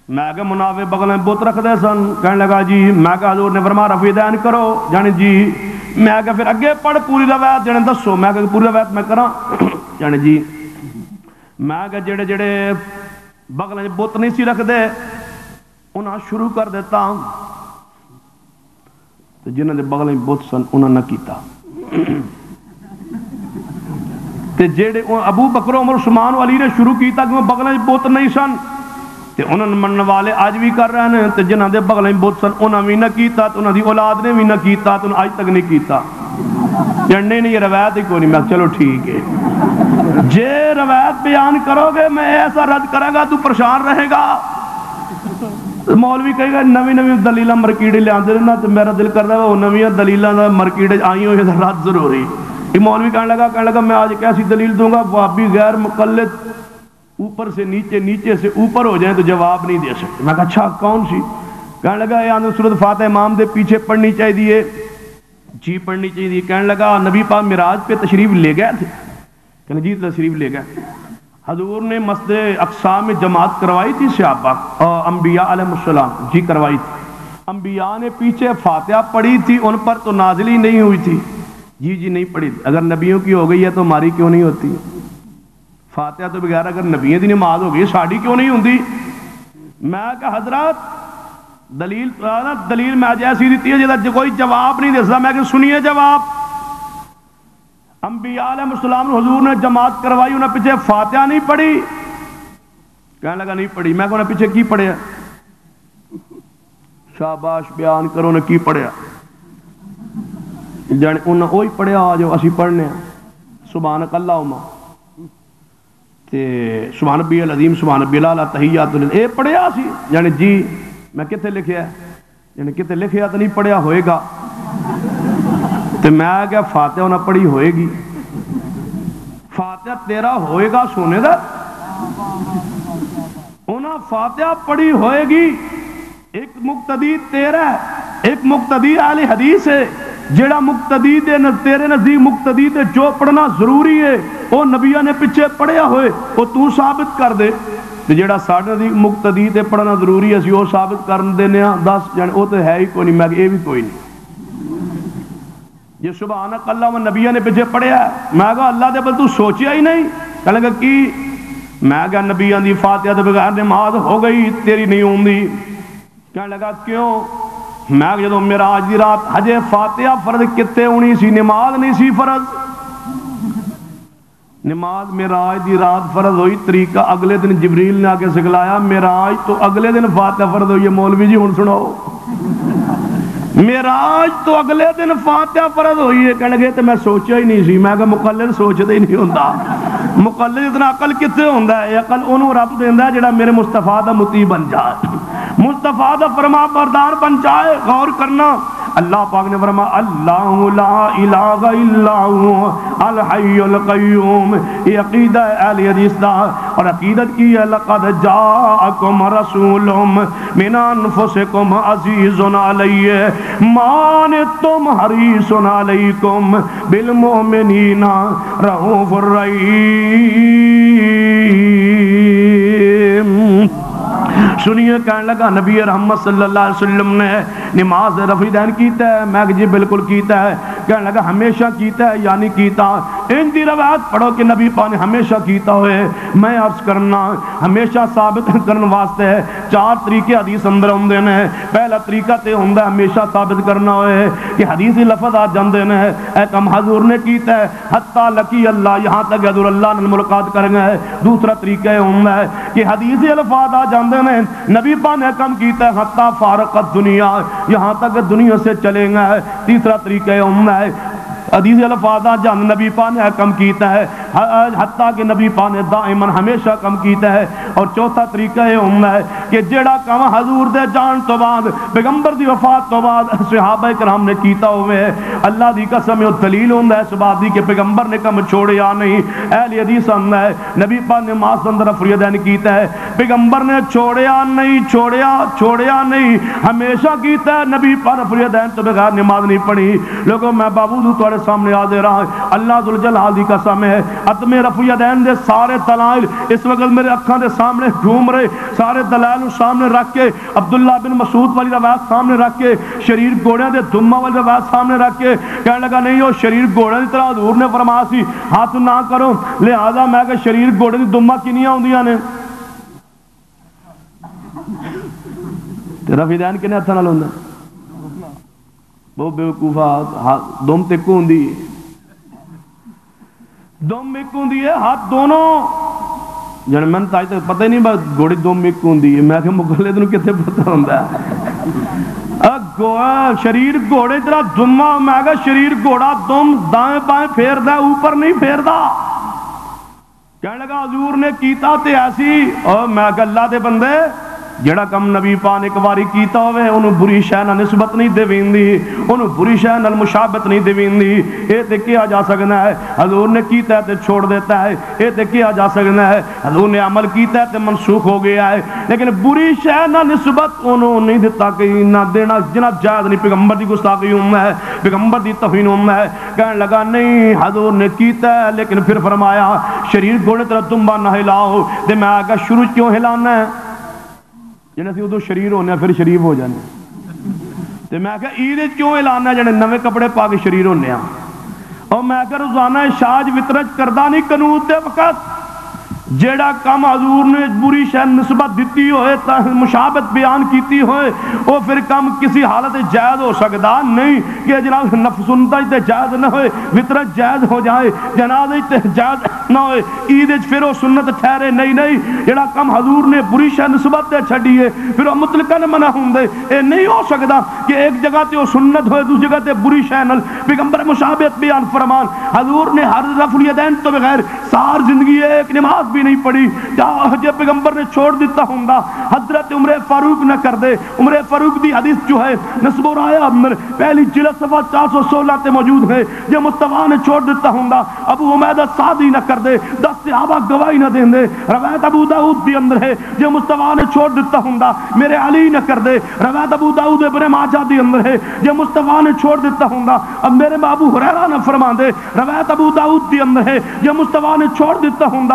میں کہ منافق بغل میں بت رکھدے سن، کہنے لگا جی، میں کہ حضور نے فرمایا رفع الیدین کرو، جانے جی، میں کہ پھر اگے پڑھ پوری روایت جانے دسو، میں کہ پوری روایت میں کراں، جانے جی، میں کہ جڑے جڑے بغل میں بت نہیں سی رکھدے انہاں شروع کر دیتا، جنہاں دے بغل میں بت سن انہاں نہ کیتا، تے جیڑے ابو بکر عمر عثمان علی نے شروع کیتا کہ بغلیں بت نہیں سن تے انہاں منن والے اج بھی کر رہے ہیں تے جنہاں دے بغلیں بت سن انہاں بھی نہ کیتا تے انہاں دی اولاد نے بھی نہ کیتا تے اج تک نہیں کیتا جننے نہیں یہ روایت ہی کوئی نہیں. میں چلو ٹھیک ہے جے روایت بیان کرو گے میں ایسا رد کرے گا تو پریشان رہے گا. مولوی کہے گا نویں نویں دلیلاں مرکیڑے لے آندے نا تے میرا دل کردا ہے وہ نویں دلیلاں دا مرکیڑے آئی ہوئی رد ضروری. یہ مولوی کہنے لگا میں آج کیسی دلیل دوں گا وہابی غیر مقلد اوپر سے نیچے نیچے سے اوپر ہو جائیں تو جواب نہیں دے سکتے. میں کہا اچھا کون سی؟ کہنے لگا یہ آندر سورۃ فاتحہ امام دے پیچھے پڑھنی چاہیے. جی پڑھنی چاہیے. کہنے لگا نبی پاک معراج پہ تشریف لے گئے تھے؟ کہنے جی تشریف لے گئے. حضور نے مسجد اقصی میں جماعت کروائی تھی صحابہ انبیاء علیہ السلام. جی کروائی تھی. انبیاء نے پیچھے فاتحہ پڑھی تھی ان پر تو نازل ہی نہیں ہوئی تھی. جی جی نہیں پڑھی تھی. اگر نبیوں کی ہو گئی ہے تو ہماری کیوں نہیں ہوتی؟ فاتحہ تو بغیر اگر نبیوں کی نماز ہو گئی ساڑی کیوں نہیں ہوتی؟ میں کہا حضرات دلیل میں ایسی دیتی ہے جہاں کوئی جواب نہیں دے سکتا. میں کہ سنیے جواب. انبیاء علیہ السلام حضور نے جماعت کروائی انہیں پیچھے فاتحہ نہیں پڑھی. کہنے لگا نہیں پڑھی. میں کہا پیچھے کی پڑھیا؟ شاباش بیان کرو نے کی پڑھیا؟ جانے انہاں وہی پڑھیا آ جاؤ اسی پڑھنے ہیں سبحانک اللہم تے سبحان ربی العظیم سبحان ربی الاعلیٰ تحیات اے پڑھیا سی. یعنی جی میں کتے لکھیا ہے؟ یعنی کتے لکھیا تو نہیں پڑھیا ہوئے گا. تے میں کیا فاتحہ انہاں پڑھی ہوئے گی؟ فاتحہ تیرا ہوئے گا سونے دا انہاں فاتحہ پڑھی ہوئے گی. ایک مقتدی تیرا ہے ایک مقتدی اہل حدیث ہے. جیڑا مقتدی دے تیرے نزدیک مقتدی دے جو پڑھنا ضروری ہے وہ نبیوں نے پیچھے پڑھیا ہوئے وہ تو ثابت کر دے. جیڑا ساڑھے نزدیک مقتدی دے پڑھنا ضروری ہے اسی وہ ثابت کر دینے ہیں 10 جانے وہ تو ہے ہی کوئی نہیں. میں کہ یہ بھی کوئی نہیں. یہ سبحانک اللہ و نبیوں نے پیچھے پڑھیا ہے. میں کہا اللہ دے بل تو سوچیا ہی نہیں. کہنے لگا کی؟ میں کہا نبیوں دی فاتحہ دے بغیر نماز ہو گئی تیری نہیں ہوندی. کہنے لگا کیوں؟ میں جدو معراج دی رات ہجے فاتحہ فرض کتے ہونی سی نماز نہیں سی فرض. نماز معراج دی رات فرض ہوئی. طریقہ اگلے دن جبریل نے آ کے سکھلایا. معراج تو اگلے دن فاتحہ فرض ہوئی ہے. مولوی جی ہن سناؤ معراج تو اگلے دن فاتحہ فرض ہوئی ہے. کہنے لگے تو میں سوچا ہی نہیں سی. میں کہا مقلد سوچتا ہی نہیں ہوندا. مقلد اتنا عقل کتے ہوندا ہے؟ عقل انہوں رب دیندا ہے جڑا میرے مصطفیٰ دا مطیع بن جائے مصطفیٰ دا فرما بردار بن جائے. غور کرنا اللہ پاک نے فرمایا اللہ لا الہ الا ہوا الحی القیوم. یہ عقیدہ ہے اہل حدیث دا. اور عقیدت کی ہے لقد جاءکم رسول من انفسکم عزیز علیہ ما عنتم حریص علیکم بالمؤمنین رؤوف الرحیم. سنیے کہنے لگا نبی رحمت صلی اللہ علیہ وسلم نے نماز رفع دین کیتا ہے؟ میں جی بالکل کیتا ہے. کہنے لگا ہمیشہ کیتا ہے؟ یعنی کیتا. ان دی روایت پڑھو کہ نبی پاک نے ہمیشہ کیتا ہوئے. میں عرض کرنا ہمیشہ ثابت کرنے واسطے 4 طریقے حدیث اندر ہوندے نے. پہلا طریقہ تے ہوندا ہے ہمیشہ ثابت کرنا ہوئے کہ حدیثی لفظ آ جاندے نے اے کم حضور نے کیتا ہے حتی لقی اللہ یہاں تک حضور اللہ نے ملاقات کر گئے. دوسرا طریقہ یہ ہوندا ہے کہ حدیثی الفاظ آ جاندے نے نبی پاک نے کم کیتا ہے حتی فارقت دنیا یہاں تک دنیا سے چلے گئے. تیسرا طریقہ یہ ہوندا ہے حدیث الفاظ جان نبی پاک نے کم کیتا ہے حتیٰ کہ نبی پاک نے دائماً ہمیشہ کم کیتا ہے. اور چوتھا طریقہ یہ ہوتا ہے کہ جیڑا کام حضور دے جان تو بعد پیغمبر دی وفات تو بعد صحابہ کرام نے کیتا ہوئے اللہ دی قسم وہ دلیل ہوتا ہے اس بات دی کہ پیغمبر نے کم چھوڑیا نہیں. اہل حدیث ہوتا ہے نبی پاک نے نماز اندر فریدین کیتا ہے پیغمبر نے چھوڑیا نہیں ہمیشہ کیتا ہے. نبی پاک فریدین تو بغیر نماز نہیں پڑھی. لوگوں میں باوجود تمہارے سامنے آ دے رہا ہوں اللہ ذوالجلال دی قسم ہے عدم رفع یدین دے سارے دلائل اس وقت میرے اکھاں دے سامنے گھوم رہے. سارے دلائل سامنے رکھ کے عبداللہ بن مسعود والی روایت سامنے رکھ کے شریر گھوڑے دے دماں والی روایت سامنے رکھ کے کہنے لگا نہیں وہ شریر گھوڑے دی طرح حضور نے فرمایا سی ہاتھ نہ کرو لہذا میں کہ شریر گھوڑے دی دماں کنیاں ہوندیاں نے رفع یدین کنے ہتھاں نال ہوندا وہ بیوقوفا دم تے کو ہوندی دم ایک ہوں ہاتھ دونوں جن میں تاج تک پتہ ہی نہیں بس گھوڑی دم ایک ہوں میں کہ مقلد نو کتے پتہ ہوندہ ہے شریر گھوڑے تیرا دمہ میں کہا شریر گھوڑا دم دائیں بائیں پھیر دا اوپر نہیں پھیر دا کہنے لگا حضور نے کیتا تے ایسی اور میں کہا اللہ دے بندے جڑا کم نبی پاک ایک واری کیتا ہوئے انہوں بری شے نال نسبت نہیں دیویندی انہوں بری شے نال مشابہت نہیں دیویندی اے تے کیا جا سکنا ہے حضور نے کیتا ہے تے چھوڑ دیتا ہے اے تے کیا جا سکنا ہے حضور نے عمل کیتا ہے تے منسوخ ہو گیا ہے لیکن بری شے نال نسبت انہوں نہیں دیتا کہ نہ دینا جناب جائز نہیں پیغمبر دی گستاخی ہے پیغمبر دی توہین ہے کہنے لگا نہیں حضور نے کیتا ہے لیکن پھر فرمایا شریر گھوڑے طرح تمبا نہ ہلاؤ تے میں آگا شروع کیوں ہلانا ہے جنہیں سی ادھو شریر ہونے پھر شریف ہو جانے تو میں کہا عید کیوں اعلانہ جنہیں نوے کپڑے پا کے شریر ہونے اور میں کہا روزانہ شاج وطرج کردہ نہیں قنوت دے وقت جیڑا کم حضور نے بری شے نسبت دیتی ہوئے مشابہت بیان کیتی ہوئے وہ پھر کم کسی حالت جائز ہو سکتا نہیں کہ جناب نفسندہ تے جائز نہ ہوئے وطرت جائز ہو جائے جنازہ تے جائز نہ ہوئے عید پھر وہ سنت ٹھہرے نہیں جیڑا کم حضور نے بری شے نسبت تے چھڑی ہے پھر وہ مطلقاً منع ہوندے اے نہیں ہو سکتا کہ ایک جگہ تے وہ سنت ہوئے دوسری جگہ تے بری شے نال پیغمبر مشابہت بیان فرمان حضور نے ہر رفع الیدین تو بغیر سار زندگی ایک نماز بھی نہیں پڑھی جب پیغمبر نے چھوڑ دیتا ہوں حضرت عمر فاروق نہ کر دے عمر فاروق دی حدیث جو ہے نسب و رایہ اندر پہلی جلد صفحہ 416 تے موجود ہے جب مصطفیٰ نے چھوڑ دیتا ہوں ابو حمیدہ سعدی نہ کر دے 10 صحابہ گواہی نہ دیں دے روایت ابو داؤد دی اندر ہے جب مصطفیٰ نے چھوڑ دیتا ہوں میرے علی نہ کر دے روایت ابو داؤد ابن ماجہ دی اندر ہے جب مصطفیٰ نے چھوڑ دیتا ہوں اب میرے ابو ہریرہ نہ فرما دے روایت ابو داؤد دی اندر ہے جب مصطفیٰ نے چھوڑ دیتا ہوں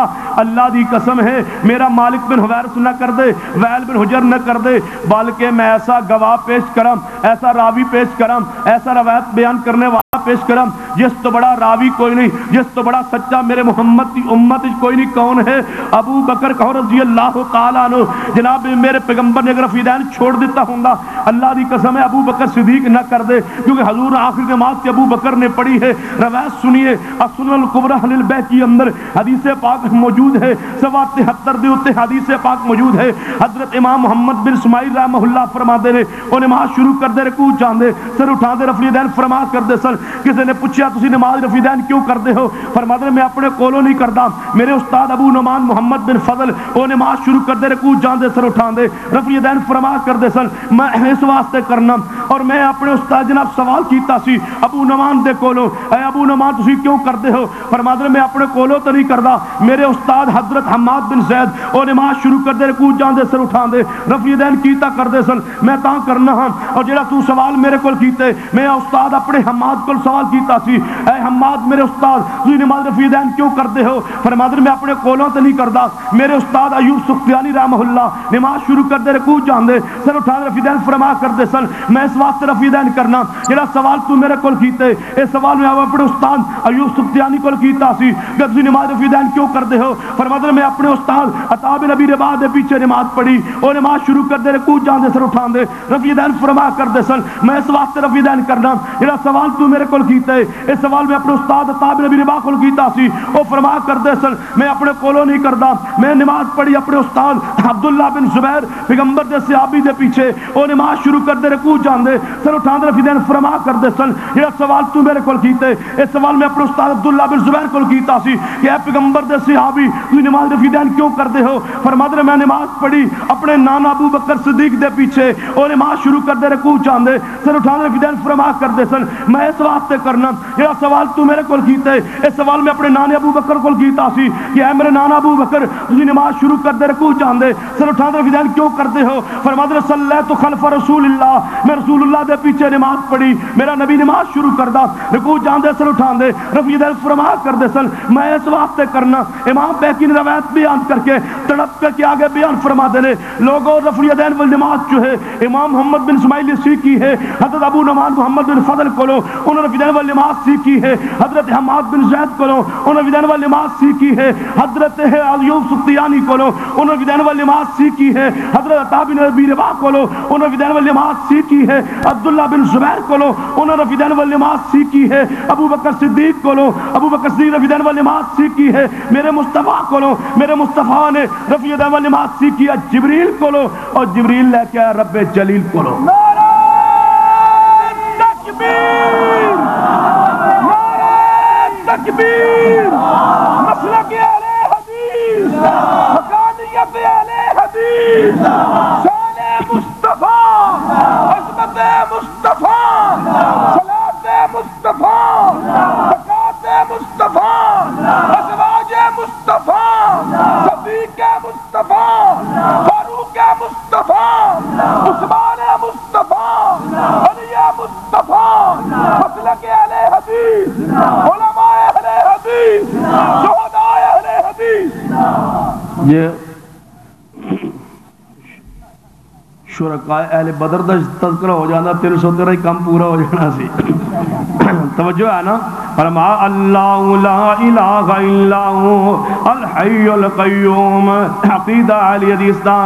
اللہ دی قسم ہے میرا مالک بن حویرث نہ کر دے ویل بن حجر نہ کر دے بلکہ میں ایسا گواہ پیش کرم ایسا راوی پیش کرم ایسا روایت بیان کرنے والا پیش کرم جس تو بڑا راوی کوئی نہیں جس تو بڑا سچا میرے محمد کی امت کوئی نہیں کون ہے ابو بکر کہو رضی اللہ تعالیٰ عنہ جناب میرے پیغمبر نے اگر فیدین چھوڑ دیتا ہوں اللہ دی قسم ہے ابو بکر صدیق نہ کر دے کیونکہ حضور آخر نماز سے ابو بکر نے پڑھی ہے روایت سنیے السنن الکبریٰ للبیہقی اندر حدیث پاک موجود ہے 73 دے اتے حدیث پاک موجود ہے حضرت امام محمد بن اسماعیل رحمہ اللہ فرما دے رہے وہ نماز شروع کر دے رکوع جاندے سر اٹھا دے رفع الیدین فرما کر دے سن کسی نے پوچھا تسی نماز رفع الیدین کیوں کر دے ہو فرما دے میں اپنے کولوں نہیں کردا میرے استاد ابو نعمان محمد بن فضل وہ نماز شروع کر دے رکوع جاندے سر اٹھا دے رفع الیدین فرما کر دے سن میں اس واسطے کرنا اور میں اپنے استاد جناب سوال کیتا سی ابو نعمان دے کولوں اے ابو نعمان تسی کیوں کر دے ہو فرما دے میں اپنے کولوں تو نہیں کردا میرے استاد حضرت حماد بن زید وہ نماز شروع کر دے رکوع جاندے سر اٹھا دے رفع الیدین کیتا کر دے سن میں تاں کرنا ہاں اور جڑا تو سوال میرے کول کیتے میں استاد اپنے حماد کول سوال کیتا سی اے حماد میرے استاد تسی نماز رفع الیدین کیوں کردے ہو فرماتے میں اپنے کولوں تے نہیں کردا میرے استاد ایوب سختیانی رحمہ اللہ نماز شروع کر دے رکوع جاندے سر اٹھا دے رفع الیدین فرما کر دے سن میں اس واسطے رفع الیدین کرنا جڑا سوال تو میرے کول کیتے اس سوال میں اپنے استاد ایوب سختیانی کول کیتا سی کہ تسی نماز رفع الیدین کیوں کردے ہو فرماتے میں اپنے استاد عطا بن ابی رباح دے پیچھے نماز پڑھی اور نماز شروع کر دے رکوع جاندے سر اٹھا دے رفع الیدین فرما کر دے سن میں اس واسطے رفع الیدین کرنا جڑا سوال تو میرے کول کیتے اس سوال میں اپنے استاد عطا بن ابی رباح کول کیتا سی او فرما کر دے سن میں اپنے کولوں نہیں کردا میں نماز پڑھی اپنے استاد عبداللہ بن زبیر پیغمبر دے صحابی دے پیچھے او نماز شروع کر دے رکوع جاندے سر اٹھا دے رفع الیدین فرما کر دے سن جڑا سوال تو میرے کول کیتے اس سوال میں اپنے استاد عبداللہ بن زبیر کول کیتا سی کہ اے پیغمبر دے صحابی تو نماز رفع الیدین کیوں کردے ہو فرماتے میں نماز پڑھی اپنے نانا ابو بکر صدیق دے پیچھے اور نماز شروع کر دے رکوع جاندے سر اٹھا دے رفع الیدین فرما کر دے سن میں اس واسطے کرنا یہ سوال تو میرے کول کیتے اس سوال میں اپنے نانے ابو بکر کول کیتا سی کہ اے میرے نانا ابو بکر تسی نماز شروع کر دے رکوع جاندے سر اٹھا دے رفع الیدین کیوں کردے ہو فرماتے صلیت خلف رسول اللہ میں رسول اللہ دے پیچھے نماز پڑھی میرا نبی نماز شروع کردا رکوع جاندے سر اٹھا دے رفع الیدین فرما کر دے سن میں اس واسطے کرنا امام بیہقی نے روایت بیان کر کے تڑپ کے آگے بیان فرما دے لوگوں رفع الیدین والنماز جو ہے امام محمد بن اسماعیل سیکی ہے حضرت ابو نعمان محمد بن فضل کولو انہوں نے فدان والی نماز سیکھی ہے حضرت حماد بن زید کو، انہوں نے فدان والی نماز سیکھی ہے حضرت ایوب سختیانی کو، انہوں نے فدان والی نماز سیکھی ہے حضرت عطا بن ابی رباح کو، انہوں نے فدان والی نماز سیکھی ہے عبداللہ بن زبیر کو، انہوں نے فدان والی نماز سیکھی ہے ابو بکر صدیق کو، ابو بکر صدیق نے فدان والی نماز سیکھی ہے میرے مصطفیٰ کو، میرے مصطفیٰ نے رفیع فدان والی نماز سیکھی ہے جبریل کو، اور جبریل لے کے آیا رب جلیل کو۔
نعرہ تکبیر، نعرہ تکبیر، مسلک اہل حدیث، حقانیت اہل حدیث، شان مصطفیٰ، عظمت مصطفیٰ، صلاۃ مصطفیٰ، زکوٰۃ مصطفیٰ، ازواج مصطفیٰ، صدیق مصطفیٰ، فاروق مصطفیٰ، عثمان مصطفیٰ، علی مصطفیٰ، مسلک اہل حدیث، علماء اہل حدیث، شہداء اہل حدیث۔
یہ شرکاء اہل بدر دا تذکرہ ہو جانا 313 ہی کم پورا ہو جانا سی۔ توجہ ہے نا؟ فرما اللہ لا الہ الا ہو الحی القیوم، عقیدہ اہل حدیث دا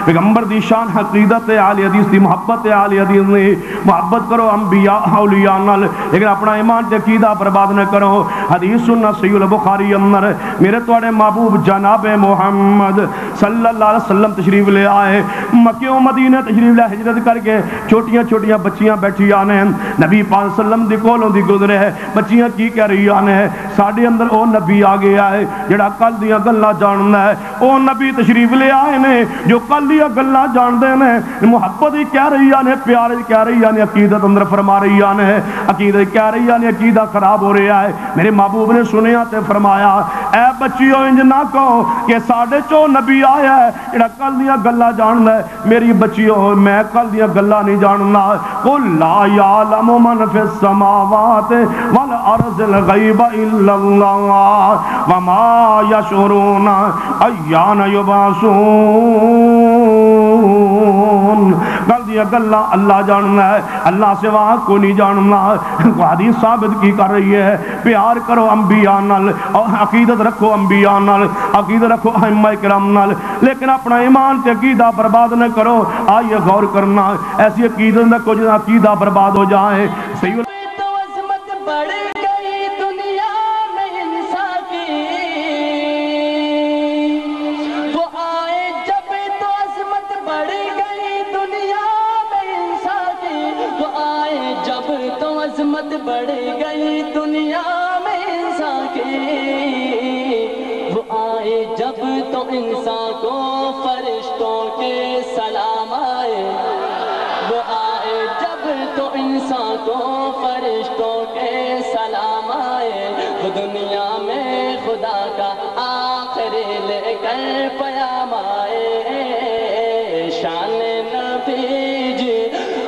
پیغمبر دی شان عقیدت اہل حدیث دی محبت اہل حدیث نے محبت کرو انبیاء اولیاء نال، لیکن اپنا ایمان تے عقیدہ برباد نہ کرو۔ حدیث سننا صحیح البخاری اندر میرے تواڈے محبوب جناب محمد صلی اللہ علیہ وسلم تشریف لے آئے، مکے و مدینے تشریف لے ہجرت کر کے، چھوٹیاں چھوٹیاں بچیاں بیٹھی آنے نبی پاک صلی اللہ علیہ وسلم دی کولوں دی گزرے ہے، بچیاں کی کہہ رہی آنے ہے ساڈے اندر او نبی آ گیا ہے جڑا کل دیاں گلاں جاندا ہے، او نبی تشریف لے آئے نے جو کل دیاں گلاں جاندے نے، محبت ہی کہہ رہی آنے، پیار ہی کہہ رہی آنے، عقیدت اندر فرما رہی آنے ہے، عقیدت کہہ رہی آنے، عقیدہ خراب ہو رہا ہے۔ میرے محبوب نے سنیا تے فرمایا اے بچیو انج نہ کہو کہ ساڈے چوں نبی آیا ہے جڑا کل دیاں گلاں جاندا ہے، میری بچیو میں کل دیاں گلاں نہیں جاننا، قل لا یعلم من فی السماوات والارض الغیب الا اللہ وما یشعرون ایان یبعثون۔ کل دیا گلاں اللہ جاننا ہے، اللہ سوا کو نہیں جاننا۔ حدیث ثابت کی کر رہی ہے پیار کرو انبیاء نال، اور عقیدت رکھو انبیاء نال، عقیدت رکھو ائمہ کرام نال، لیکن اپنا ایمان تے عقیدہ برباد نہ کرو۔ آئیے غور کرنا ایسی عقیدت نہ کچھ عقیدہ برباد ہو جائے۔ صحیح
بڑھ گئی دنیا میں انسان کی، وہ آئے جب تو انسان کو فرشتوں کے سلام آئے، وہ آئے جب تو انسان کو فرشتوں کے سلام آئے، وہ دنیا میں خدا کا آخری لے کر پیام آئے، شان نبی جی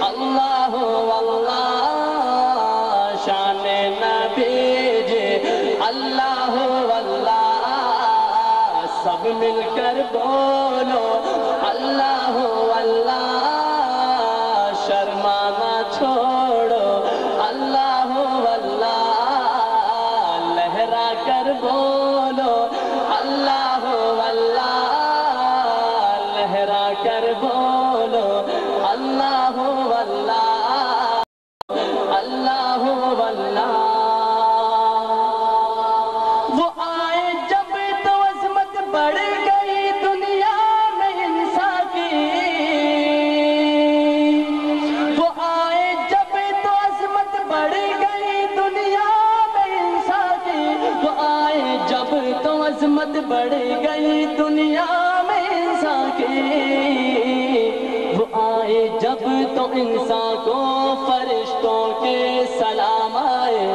اللہ واللہ، شان نبی جی اللہ واللہ، سب مل کر بولو اللہ واللہ، شرمانا چھوڑو اللہ واللہ، لہرا کر بولو اللہ واللہ، لہرا کر بولو اللہ واللہ، اللہ واللہ۔ وہ آئے جب تو عظمت بڑھ گئی دنیا میں انسان کی، وہ آئے جب تو عظمت بڑھ گئی دنیا میں انسان کی، وہ آئے جب تو عظمت بڑھ گئی دنیا میں انسان کی، وہ آئے جب تو انسان کو فرشتوں کے سلام آئے،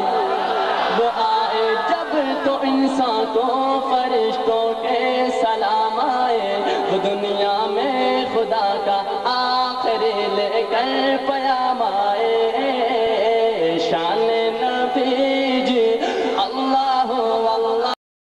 وہ آئے جب تو انسان کو فرشتوں کے سلام آئے، وہ دنیا میں خدا کا